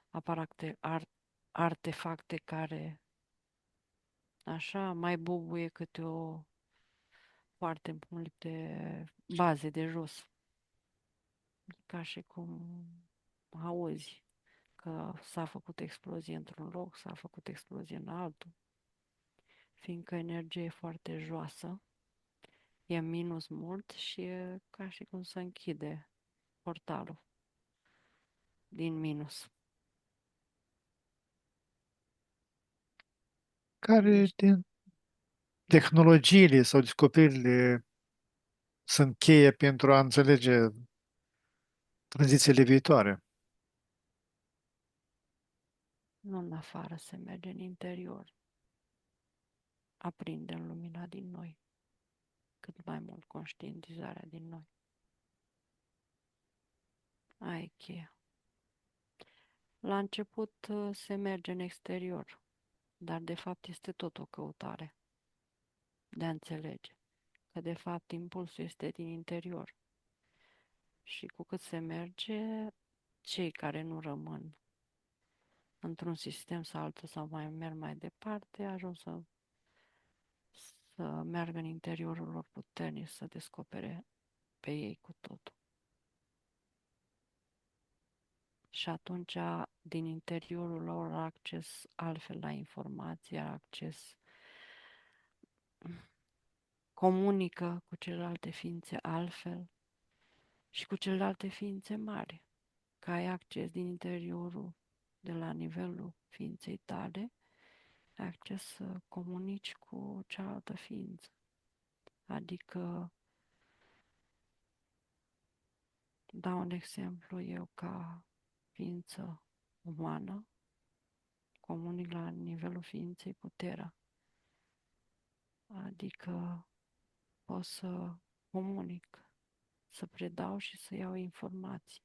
apar artefacte care așa mai bubuie câte o foarte multe baze de jos, ca și cum auzi că s-a făcut explozie într-un loc, s-a făcut explozie în altul, fiindcă energia e foarte joasă, e minus mult și e ca și cum se închide portalul din minus. Care Deci din tehnologiile sau descoperirile sunt cheie pentru a înțelege tranzițiile viitoare? nu în afară se merge, în interior. Aprindem lumina din noi, cât mai mult conștientizarea din noi. Aia e cheia. La început se merge în exterior, dar de fapt este tot o căutare de a înțelege că de fapt impulsul este din interior. Și cu cât se merge, cei care nu rămân într-un sistem sau altul sau mai merg mai departe, ajung să meargă în interiorul lor puternic, să descopere pe ei cu totul. Și atunci, din interiorul lor, acces altfel la informație, acces, comunică cu celelalte ființe altfel și cu celelalte ființe mari, că ai acces din interiorul, de la nivelul ființei tale, ai acces să comunici cu cealaltă ființă. Adică, dau un exemplu, eu ca ființă umană, comunic la nivelul ființei puterea. Adică pot să comunic, să predau și să iau informații,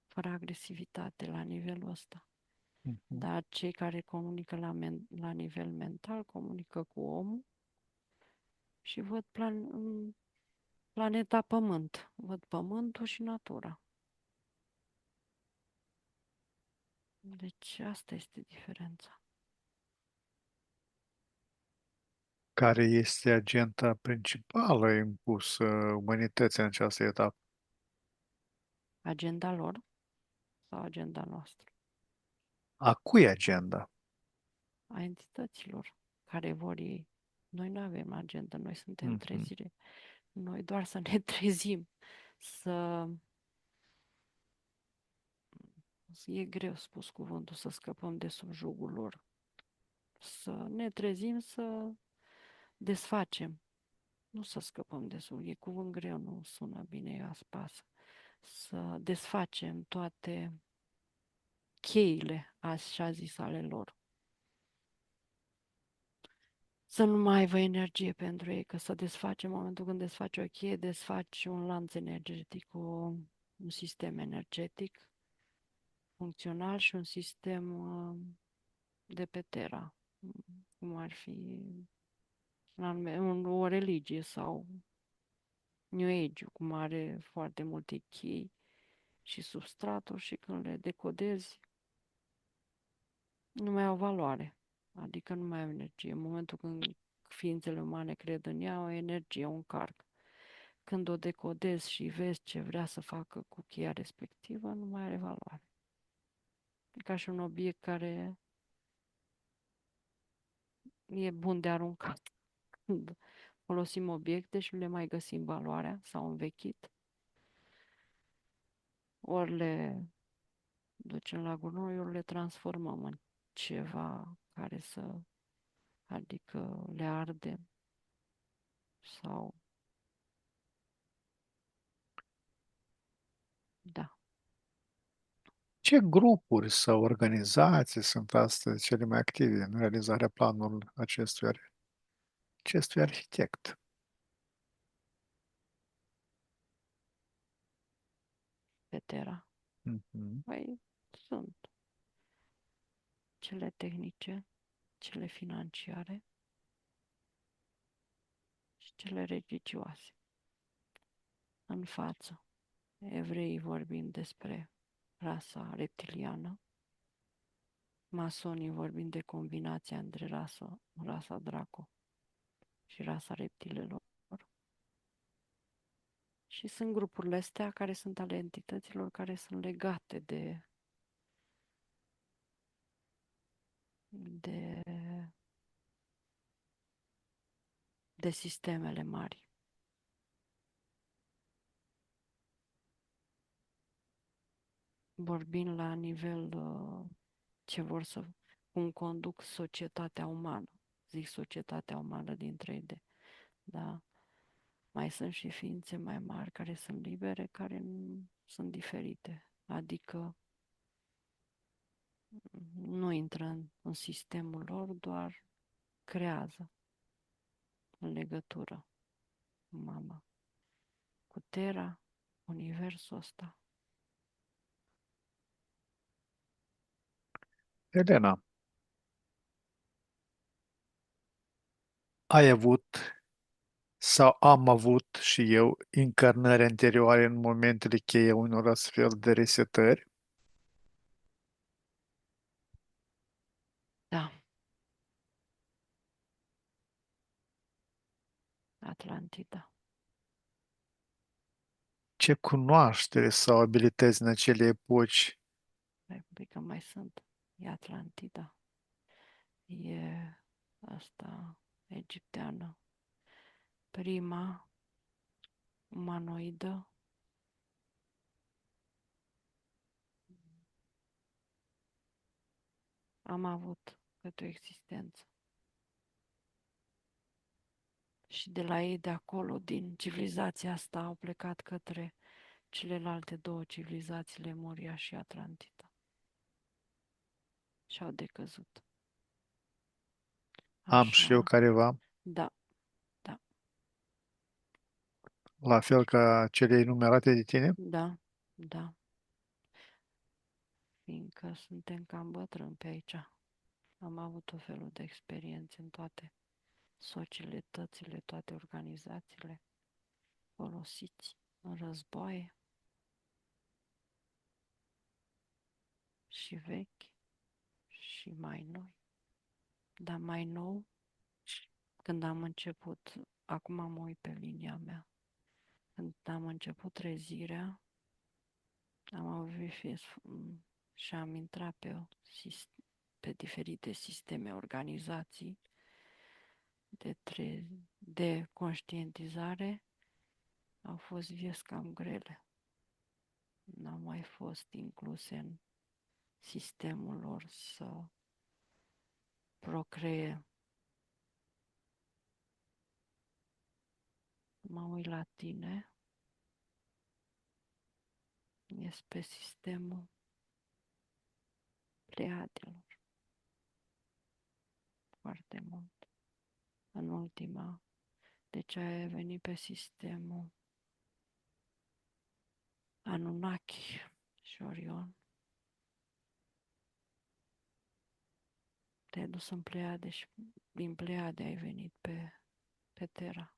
fără agresivitate la nivelul ăsta. Mhm. Dar cei care comunică la nivel mental comunică cu omul și văd planeta Pământ. Văd Pământul și natura. Deci asta este diferența. Care este agenda principală impusă umanității în această etapă? Agenda lor sau agenda noastră? A cui agenda? A entităților care vor ei. Noi nu avem agenda, noi suntem Mhm. trezire. Noi doar să ne trezim, să... E greu spus cuvântul, să scăpăm de sub jugul lor. Să ne trezim, să desfacem. Nu să scăpăm de sub, e cuvânt greu, nu sună bine, e aspas. Să desfacem toate cheile, așa zis, ale lor. Să nu mai aibă energie pentru ei, că să desfaci în momentul când desfaci o cheie, desfaci un lanț energetic, un sistem energetic funcțional și un sistem de pe Terra, cum ar fi o religie sau New Age, cum are foarte multe chei și substraturi și când le decodezi, nu mai au valoare, adică nu mai au energie. În momentul când ființele umane cred în ea, o energie, un carc. Când o decodezi și vezi ce vrea să facă cu cheia respectivă, nu mai are valoare. ca și un obiect care e bun de aruncat. Când folosim obiecte și nu le mai găsim valoarea sau învechit, ori le ducem la gunoi, ori le transformăm în ceva care să, adică le ardem sau, da, Ce grupuri sau organizații sunt astăzi cele mai active în realizarea planului acestui arhitect? pe Terra. Mhm. Păi sunt cele tehnice, cele financiare și cele religioase. În față, evreii vorbind despre rasa reptiliană, masonii vorbind de combinația între rasa Draco și rasa reptilelor. Și sunt grupurile astea care sunt ale entităților care sunt legate de, de sistemele mari. Vorbind la nivel ce vor să, cum conduc societatea umană. Zic societatea umană din 3D. Da? Mai sunt și ființe mai mari care sunt libere, care nu sunt diferite. Adică nu intră în sistemul lor, doar creează în legătură mama cu Terra, universul ăsta. Elena, ai avut sau am avut și eu încarnări anterioare în momentele cheie unor astfel de resetări? Da, Atlantida. Ce cunoaștere sau abilități în acele epoci Republica mai sunt. E Atlantida. E asta egipteană. Prima umanoidă. Am avut câte o existență. Și de la ei, de acolo, din civilizația asta, au plecat către celelalte două civilizații, Lemuria și Atlantida. Și au decăzut. am și eu Așa, careva, da, da, la fel ca cele enumerate de tine? da, da, fiindcă suntem cam bătrâni pe aici. Am avut o felul de experiențe în toate societățile, toate organizațiile folosiți în războaie și vechi și mai noi. Dar mai nou, când am început, acum mă uit pe linia mea, când am început trezirea, am avut și am intrat pe diferite sisteme, organizații de conștientizare, au fost vieți cam grele. N-au mai fost incluse în sistemul lor să procree. Mă uit la tine, ești pe sistemul pleiadelor foarte mult. În ultima, deci ai venit pe sistemul Anunnaki și Orion. Te-ai dus în Pleiade și din Pleiade ai venit pe Terra.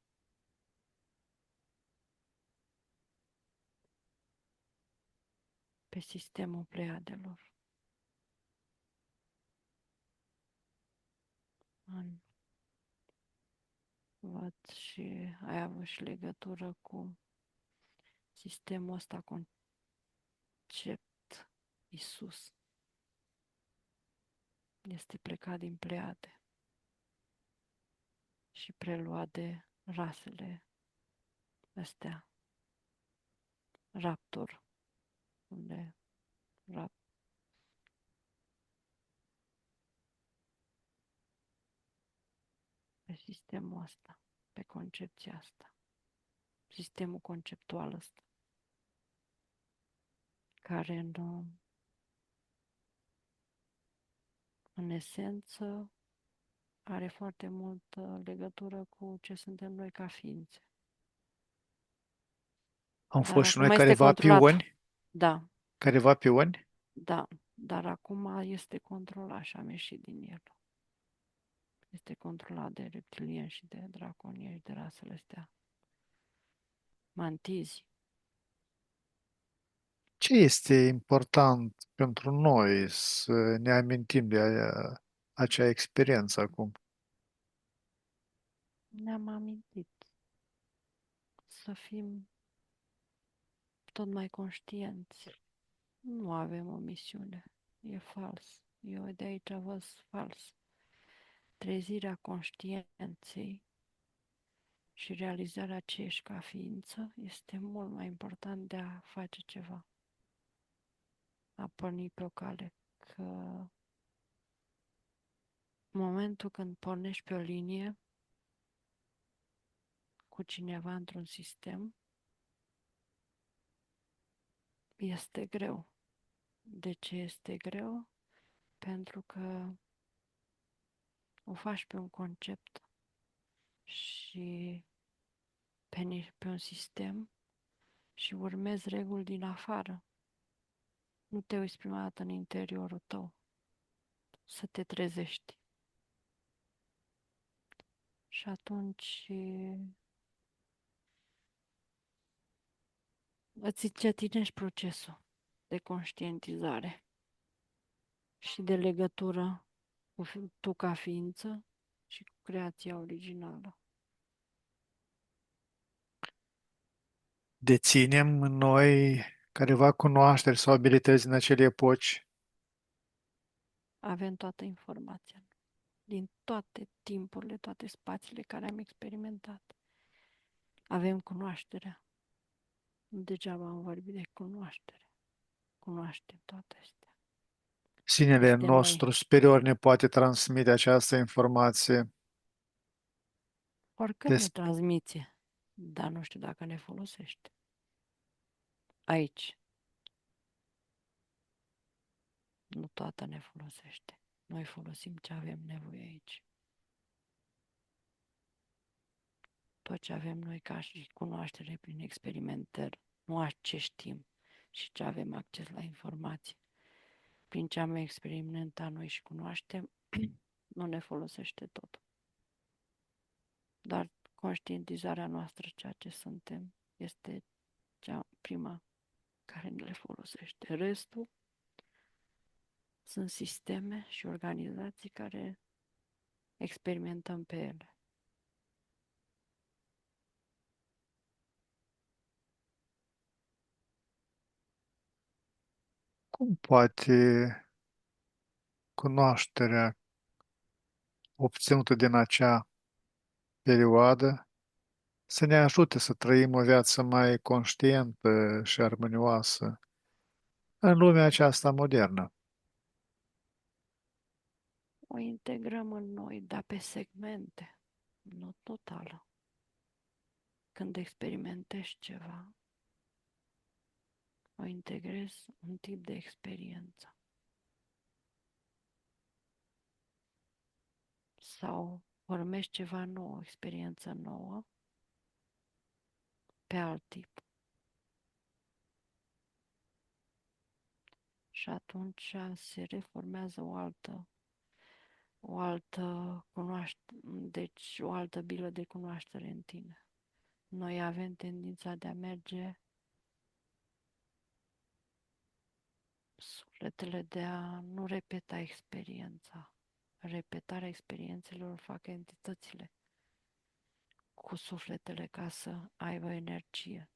Pe sistemul Pleiadelor. În, văd și ai avut și legătură cu sistemul ăsta concept Isus. este plecat din Pleiade și preluat de rasele astea, Raptor, unde rap, pe sistemul ăsta, pe concepția asta, sistemul conceptual ăsta, care în esență are foarte multă legătură cu ce suntem noi ca ființe. Am Dar fost și noi acum este careva controlat. pioni, Da, careva pioni. da, dar acum este controlat și am ieșit din el. Este controlat de reptilieni și de draconieni și de rasele astea. Mantizi. Ce este important pentru noi să ne amintim de acea experiență acum? Ne-am amintit să fim tot mai conștienți. Nu avem o misiune. E fals. Eu de aici văd fals. Trezirea conștiinței și realizarea ce ești ca ființă este mult mai important de a face ceva, a porni pe o cale. Că în momentul când pornești pe o linie cu cineva într-un sistem, este greu. De ce este greu? Pentru că o faci pe un concept și pe un sistem și urmezi reguli din afară. Nu te uiți prima dată în interiorul tău, să te trezești. Și atunci îți încetinești procesul de conștientizare și de legătură cu tu ca ființă și cu creația originală. Deținem noi careva cunoaștere sau abilități în acele epoci? Avem toată informația din toate timpurile, toate spațiile care am experimentat. Avem cunoașterea. Nu degeaba am vorbit de cunoaștere. Cunoaștem toate astea. Sinele Este nostru noi. superior ne poate transmite această informație. Oricând ne Des- transmiție, dar nu știu dacă ne folosește. Aici, nu toată ne folosește. Noi folosim ce avem nevoie aici. Tot ce avem noi ca și cunoaștere prin experimentări, nu ce știm și ce avem acces la informații. Prin ce am experimentat noi și cunoaștem, nu ne folosește tot. Dar conștientizarea noastră, ceea ce suntem, este cea prima care ne le folosește. Restul sunt sisteme și organizații care experimentăm pe ele. Cum poate cunoașterea obținută din acea perioadă să ne ajute să trăim o viață mai conștientă și armonioasă în lumea aceasta modernă? O integrăm în noi, dar pe segmente, nu totală. Când experimentezi ceva, o integrezi un tip de experiență. Sau urmești ceva nou, o experiență nouă, pe alt tip. Și atunci se reformează o altă cunoaștere, deci o altă bilă de cunoaștere în tine. Noi avem tendința de a merge sufletele, de a nu repeta experiența. Repetarea experiențelor fac entitățile cu sufletele ca să aibă energie.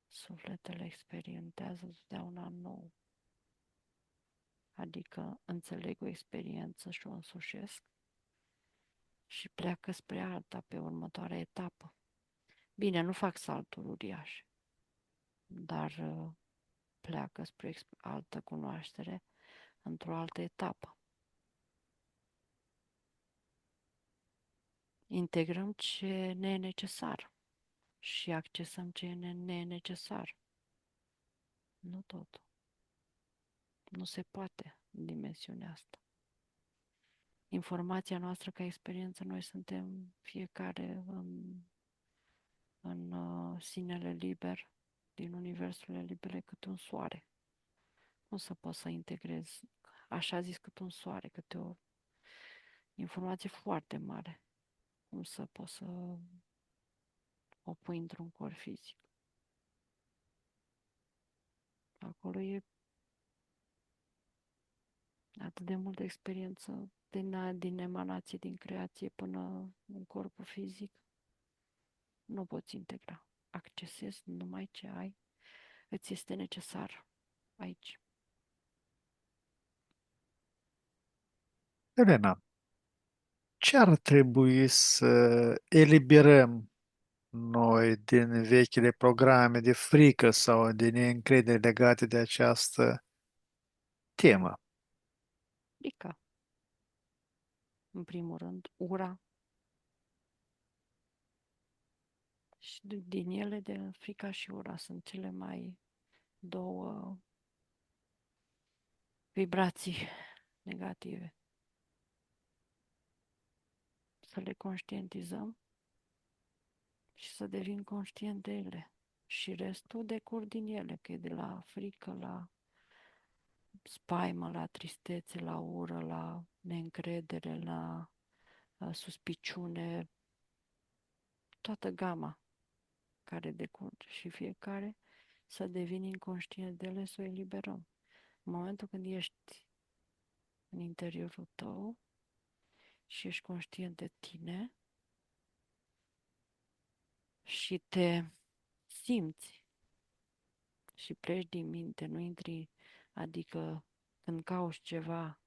Sufletele experientează totdeauna nou. adică înțeleg o experiență și o însușesc și pleacă spre alta pe următoarea etapă. Bine, nu fac salturi uriașe, dar pleacă spre altă cunoaștere într-o altă etapă. Integrăm ce ne e necesar și accesăm ce ne e necesar. Nu totul. Nu se poate în dimensiunea asta. Informația noastră ca experiență, noi suntem fiecare în sinele liber, din universurile libere, cât un soare. Cum să poți să integrezi, așa zis, cât un soare, câte o informație foarte mare. Cum să poți să o pui într-un corp fizic. Acolo e atât de multă experiență din emanație, din creație până în corpul fizic. Nu poți integra. Accesezi numai ce ai, îți este necesar aici. Elena, ce ar trebui să eliberăm noi din vechile programe de frică sau de neîncredere legate de această temă? Frica, în primul rând, ura și din ele, de frica și ura, sunt cele mai două vibrații negative. Să le conștientizăm și să devin conștient de ele. Și restul decur din ele, că e de la frică, la spaimă, la tristețe, la ură, la neîncredere, la suspiciune, toată gama care decurge și fiecare să devin inconștient de ele, să o eliberăm. În momentul când ești în interiorul tău și ești conștient de tine și te simți și pleci din minte, nu intri, adică când cauți ceva,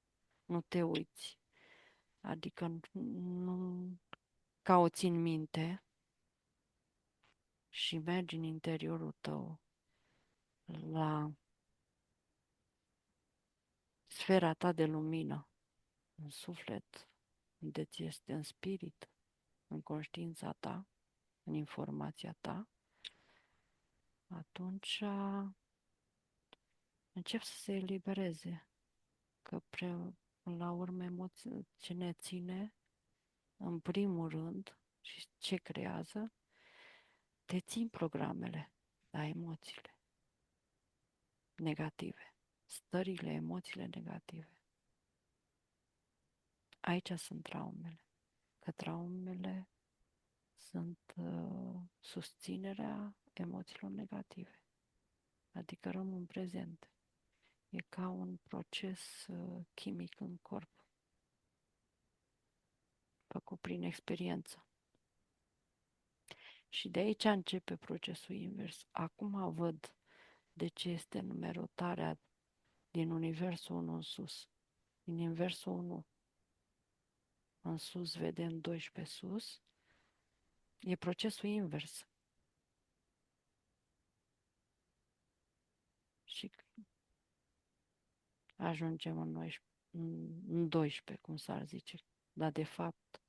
nu te uiți, adică nu cauți în minte și mergi în interiorul tău la sfera ta de lumină, în suflet, unde ți este în spirit, în conștiința ta, în informația ta, atunci încep să se elibereze. Că până la urmă ce ne ține, în primul rând, și ce creează, te țin programele, da, emoțiile negative, stările, emoțiile negative. Aici sunt traumele, că traumele sunt susținerea emoțiilor negative, adică rămân prezente. E ca un proces chimic în corp, făcut prin experiență. Și de aici începe procesul invers. Acum văd de ce este numerotarea din universul 1 în sus. Din universul 1 în sus vedem 12 sus. E procesul invers. Și ajungem în 12, cum s-ar zice. Dar de fapt,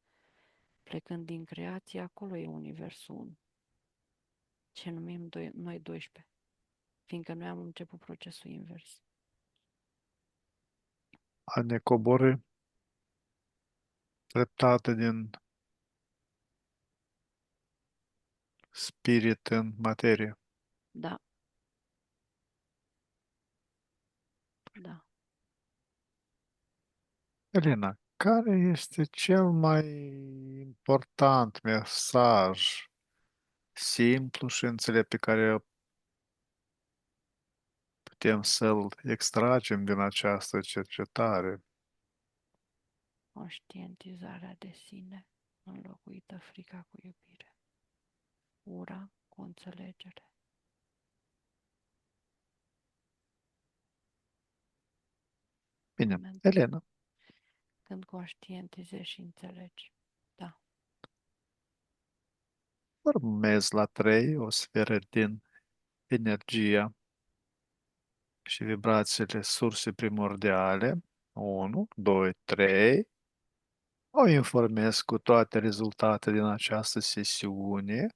plecând din creație, acolo e universul 1. Ce numim noi 12. Fiindcă noi am început procesul invers. A ne coborî treptate din spirit în materie. Da, da. Elena, care este cel mai important mesaj simplu și înțelept pe care putem să-l extragem din această cercetare? Conștientizarea de sine înlocuită frica cu iubire. Ura cu înțelegere. Bine, Bine, moment Elena, când conștientizezi și înțelegi. Da, formezi la 3 o sferă din energia și vibrațiile surse primordiale. Unu, 2, 3. O informez cu toate rezultatele din această sesiune.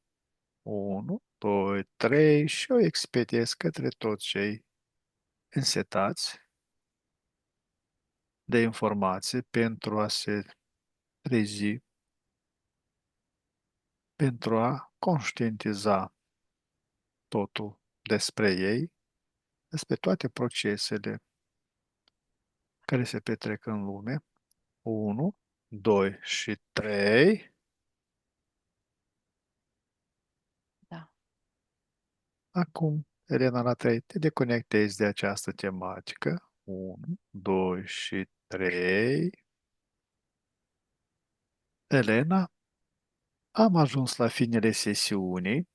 Unu, 2, 3 și o expediez către toți cei însetați de informații pentru a se trezi, pentru a conștientiza totul despre ei, despre toate procesele care se petrec în lume. Unu, 2 și 3. da, Acum, Elena, la 3, te deconectezi de această tematică. Unu, 2 și 3. Elena, am ajuns la finele sesiunii.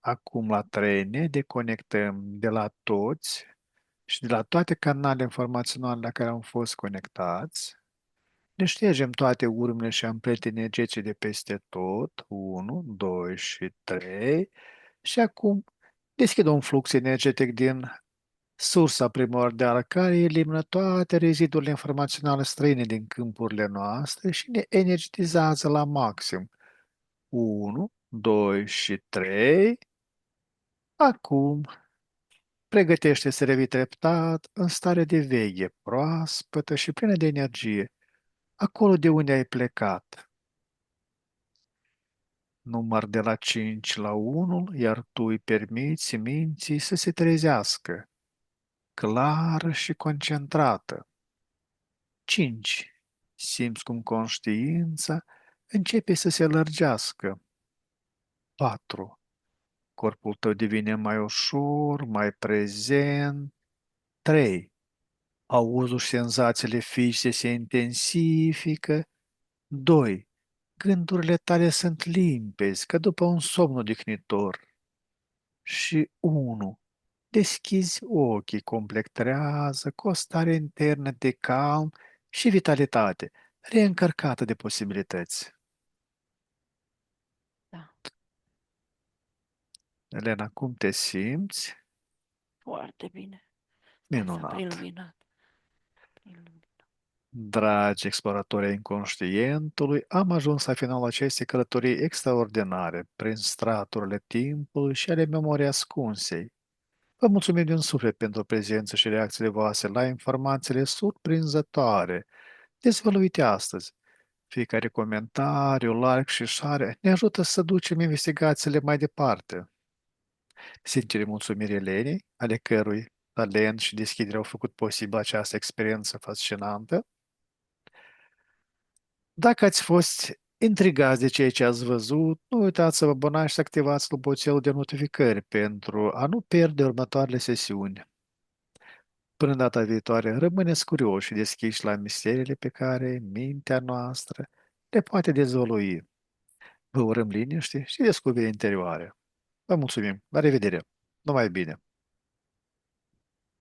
Acum la 3 ne deconectăm de la toți și de la toate canalele informaționale la care am fost conectați. Ne ștergem toate urmele și amprente energetice de peste tot. Unu, 2 și 3. Și acum deschid un flux energetic din sursa primordială care elimină toate rezidurile informaționale străine din câmpurile noastre și ne energizează la maxim. Unu, 2 și 3. Acum pregătește să revii treptat în stare de veche, proaspătă și plină de energie, acolo de unde ai plecat. Număr de la 5 la 1, iar tu îi permiți minții să se trezească, clară și concentrată. 5. Simți cum conștiința începe să se lărgească. 4. Corpul tău devine mai ușor, mai prezent. 3. Auzul și senzațiile fizice se intensifică. 2. Gândurile tale sunt limpezi, ca după un somn odihnitor. Și 1. Deschizi ochii, complectează cu o stare internă de calm și vitalitate, reîncărcată de posibilități. da. Elena, cum te simți? Foarte bine. Stai să aprind Minunat. lumina. Aprind lumina. Dragi exploratori ai inconștientului, am ajuns la finalul acestei călătorii extraordinare, prin straturile timpului și ale memoriei ascunsei. Vă mulțumim din suflet pentru prezență și reacțiile voastre la informațiile surprinzătoare dezvăluite astăzi. Fiecare comentariu, like și share ne ajută să ducem investigațiile mai departe. Sincere mulțumiri Elenei, ale cărui talent și deschidere au făcut posibil această experiență fascinantă. Dacă ați fost intrigați de ceea ce ați văzut, nu uitați să vă abonați și să activați clopoțelul de notificări pentru a nu pierde următoarele sesiuni. Până data viitoare, rămâneți curioși și deschiși la misteriile pe care mintea noastră le poate dezvălui. Vă urăm liniște și descoperiri interioare. Vă mulțumim. La revedere. Numai bine.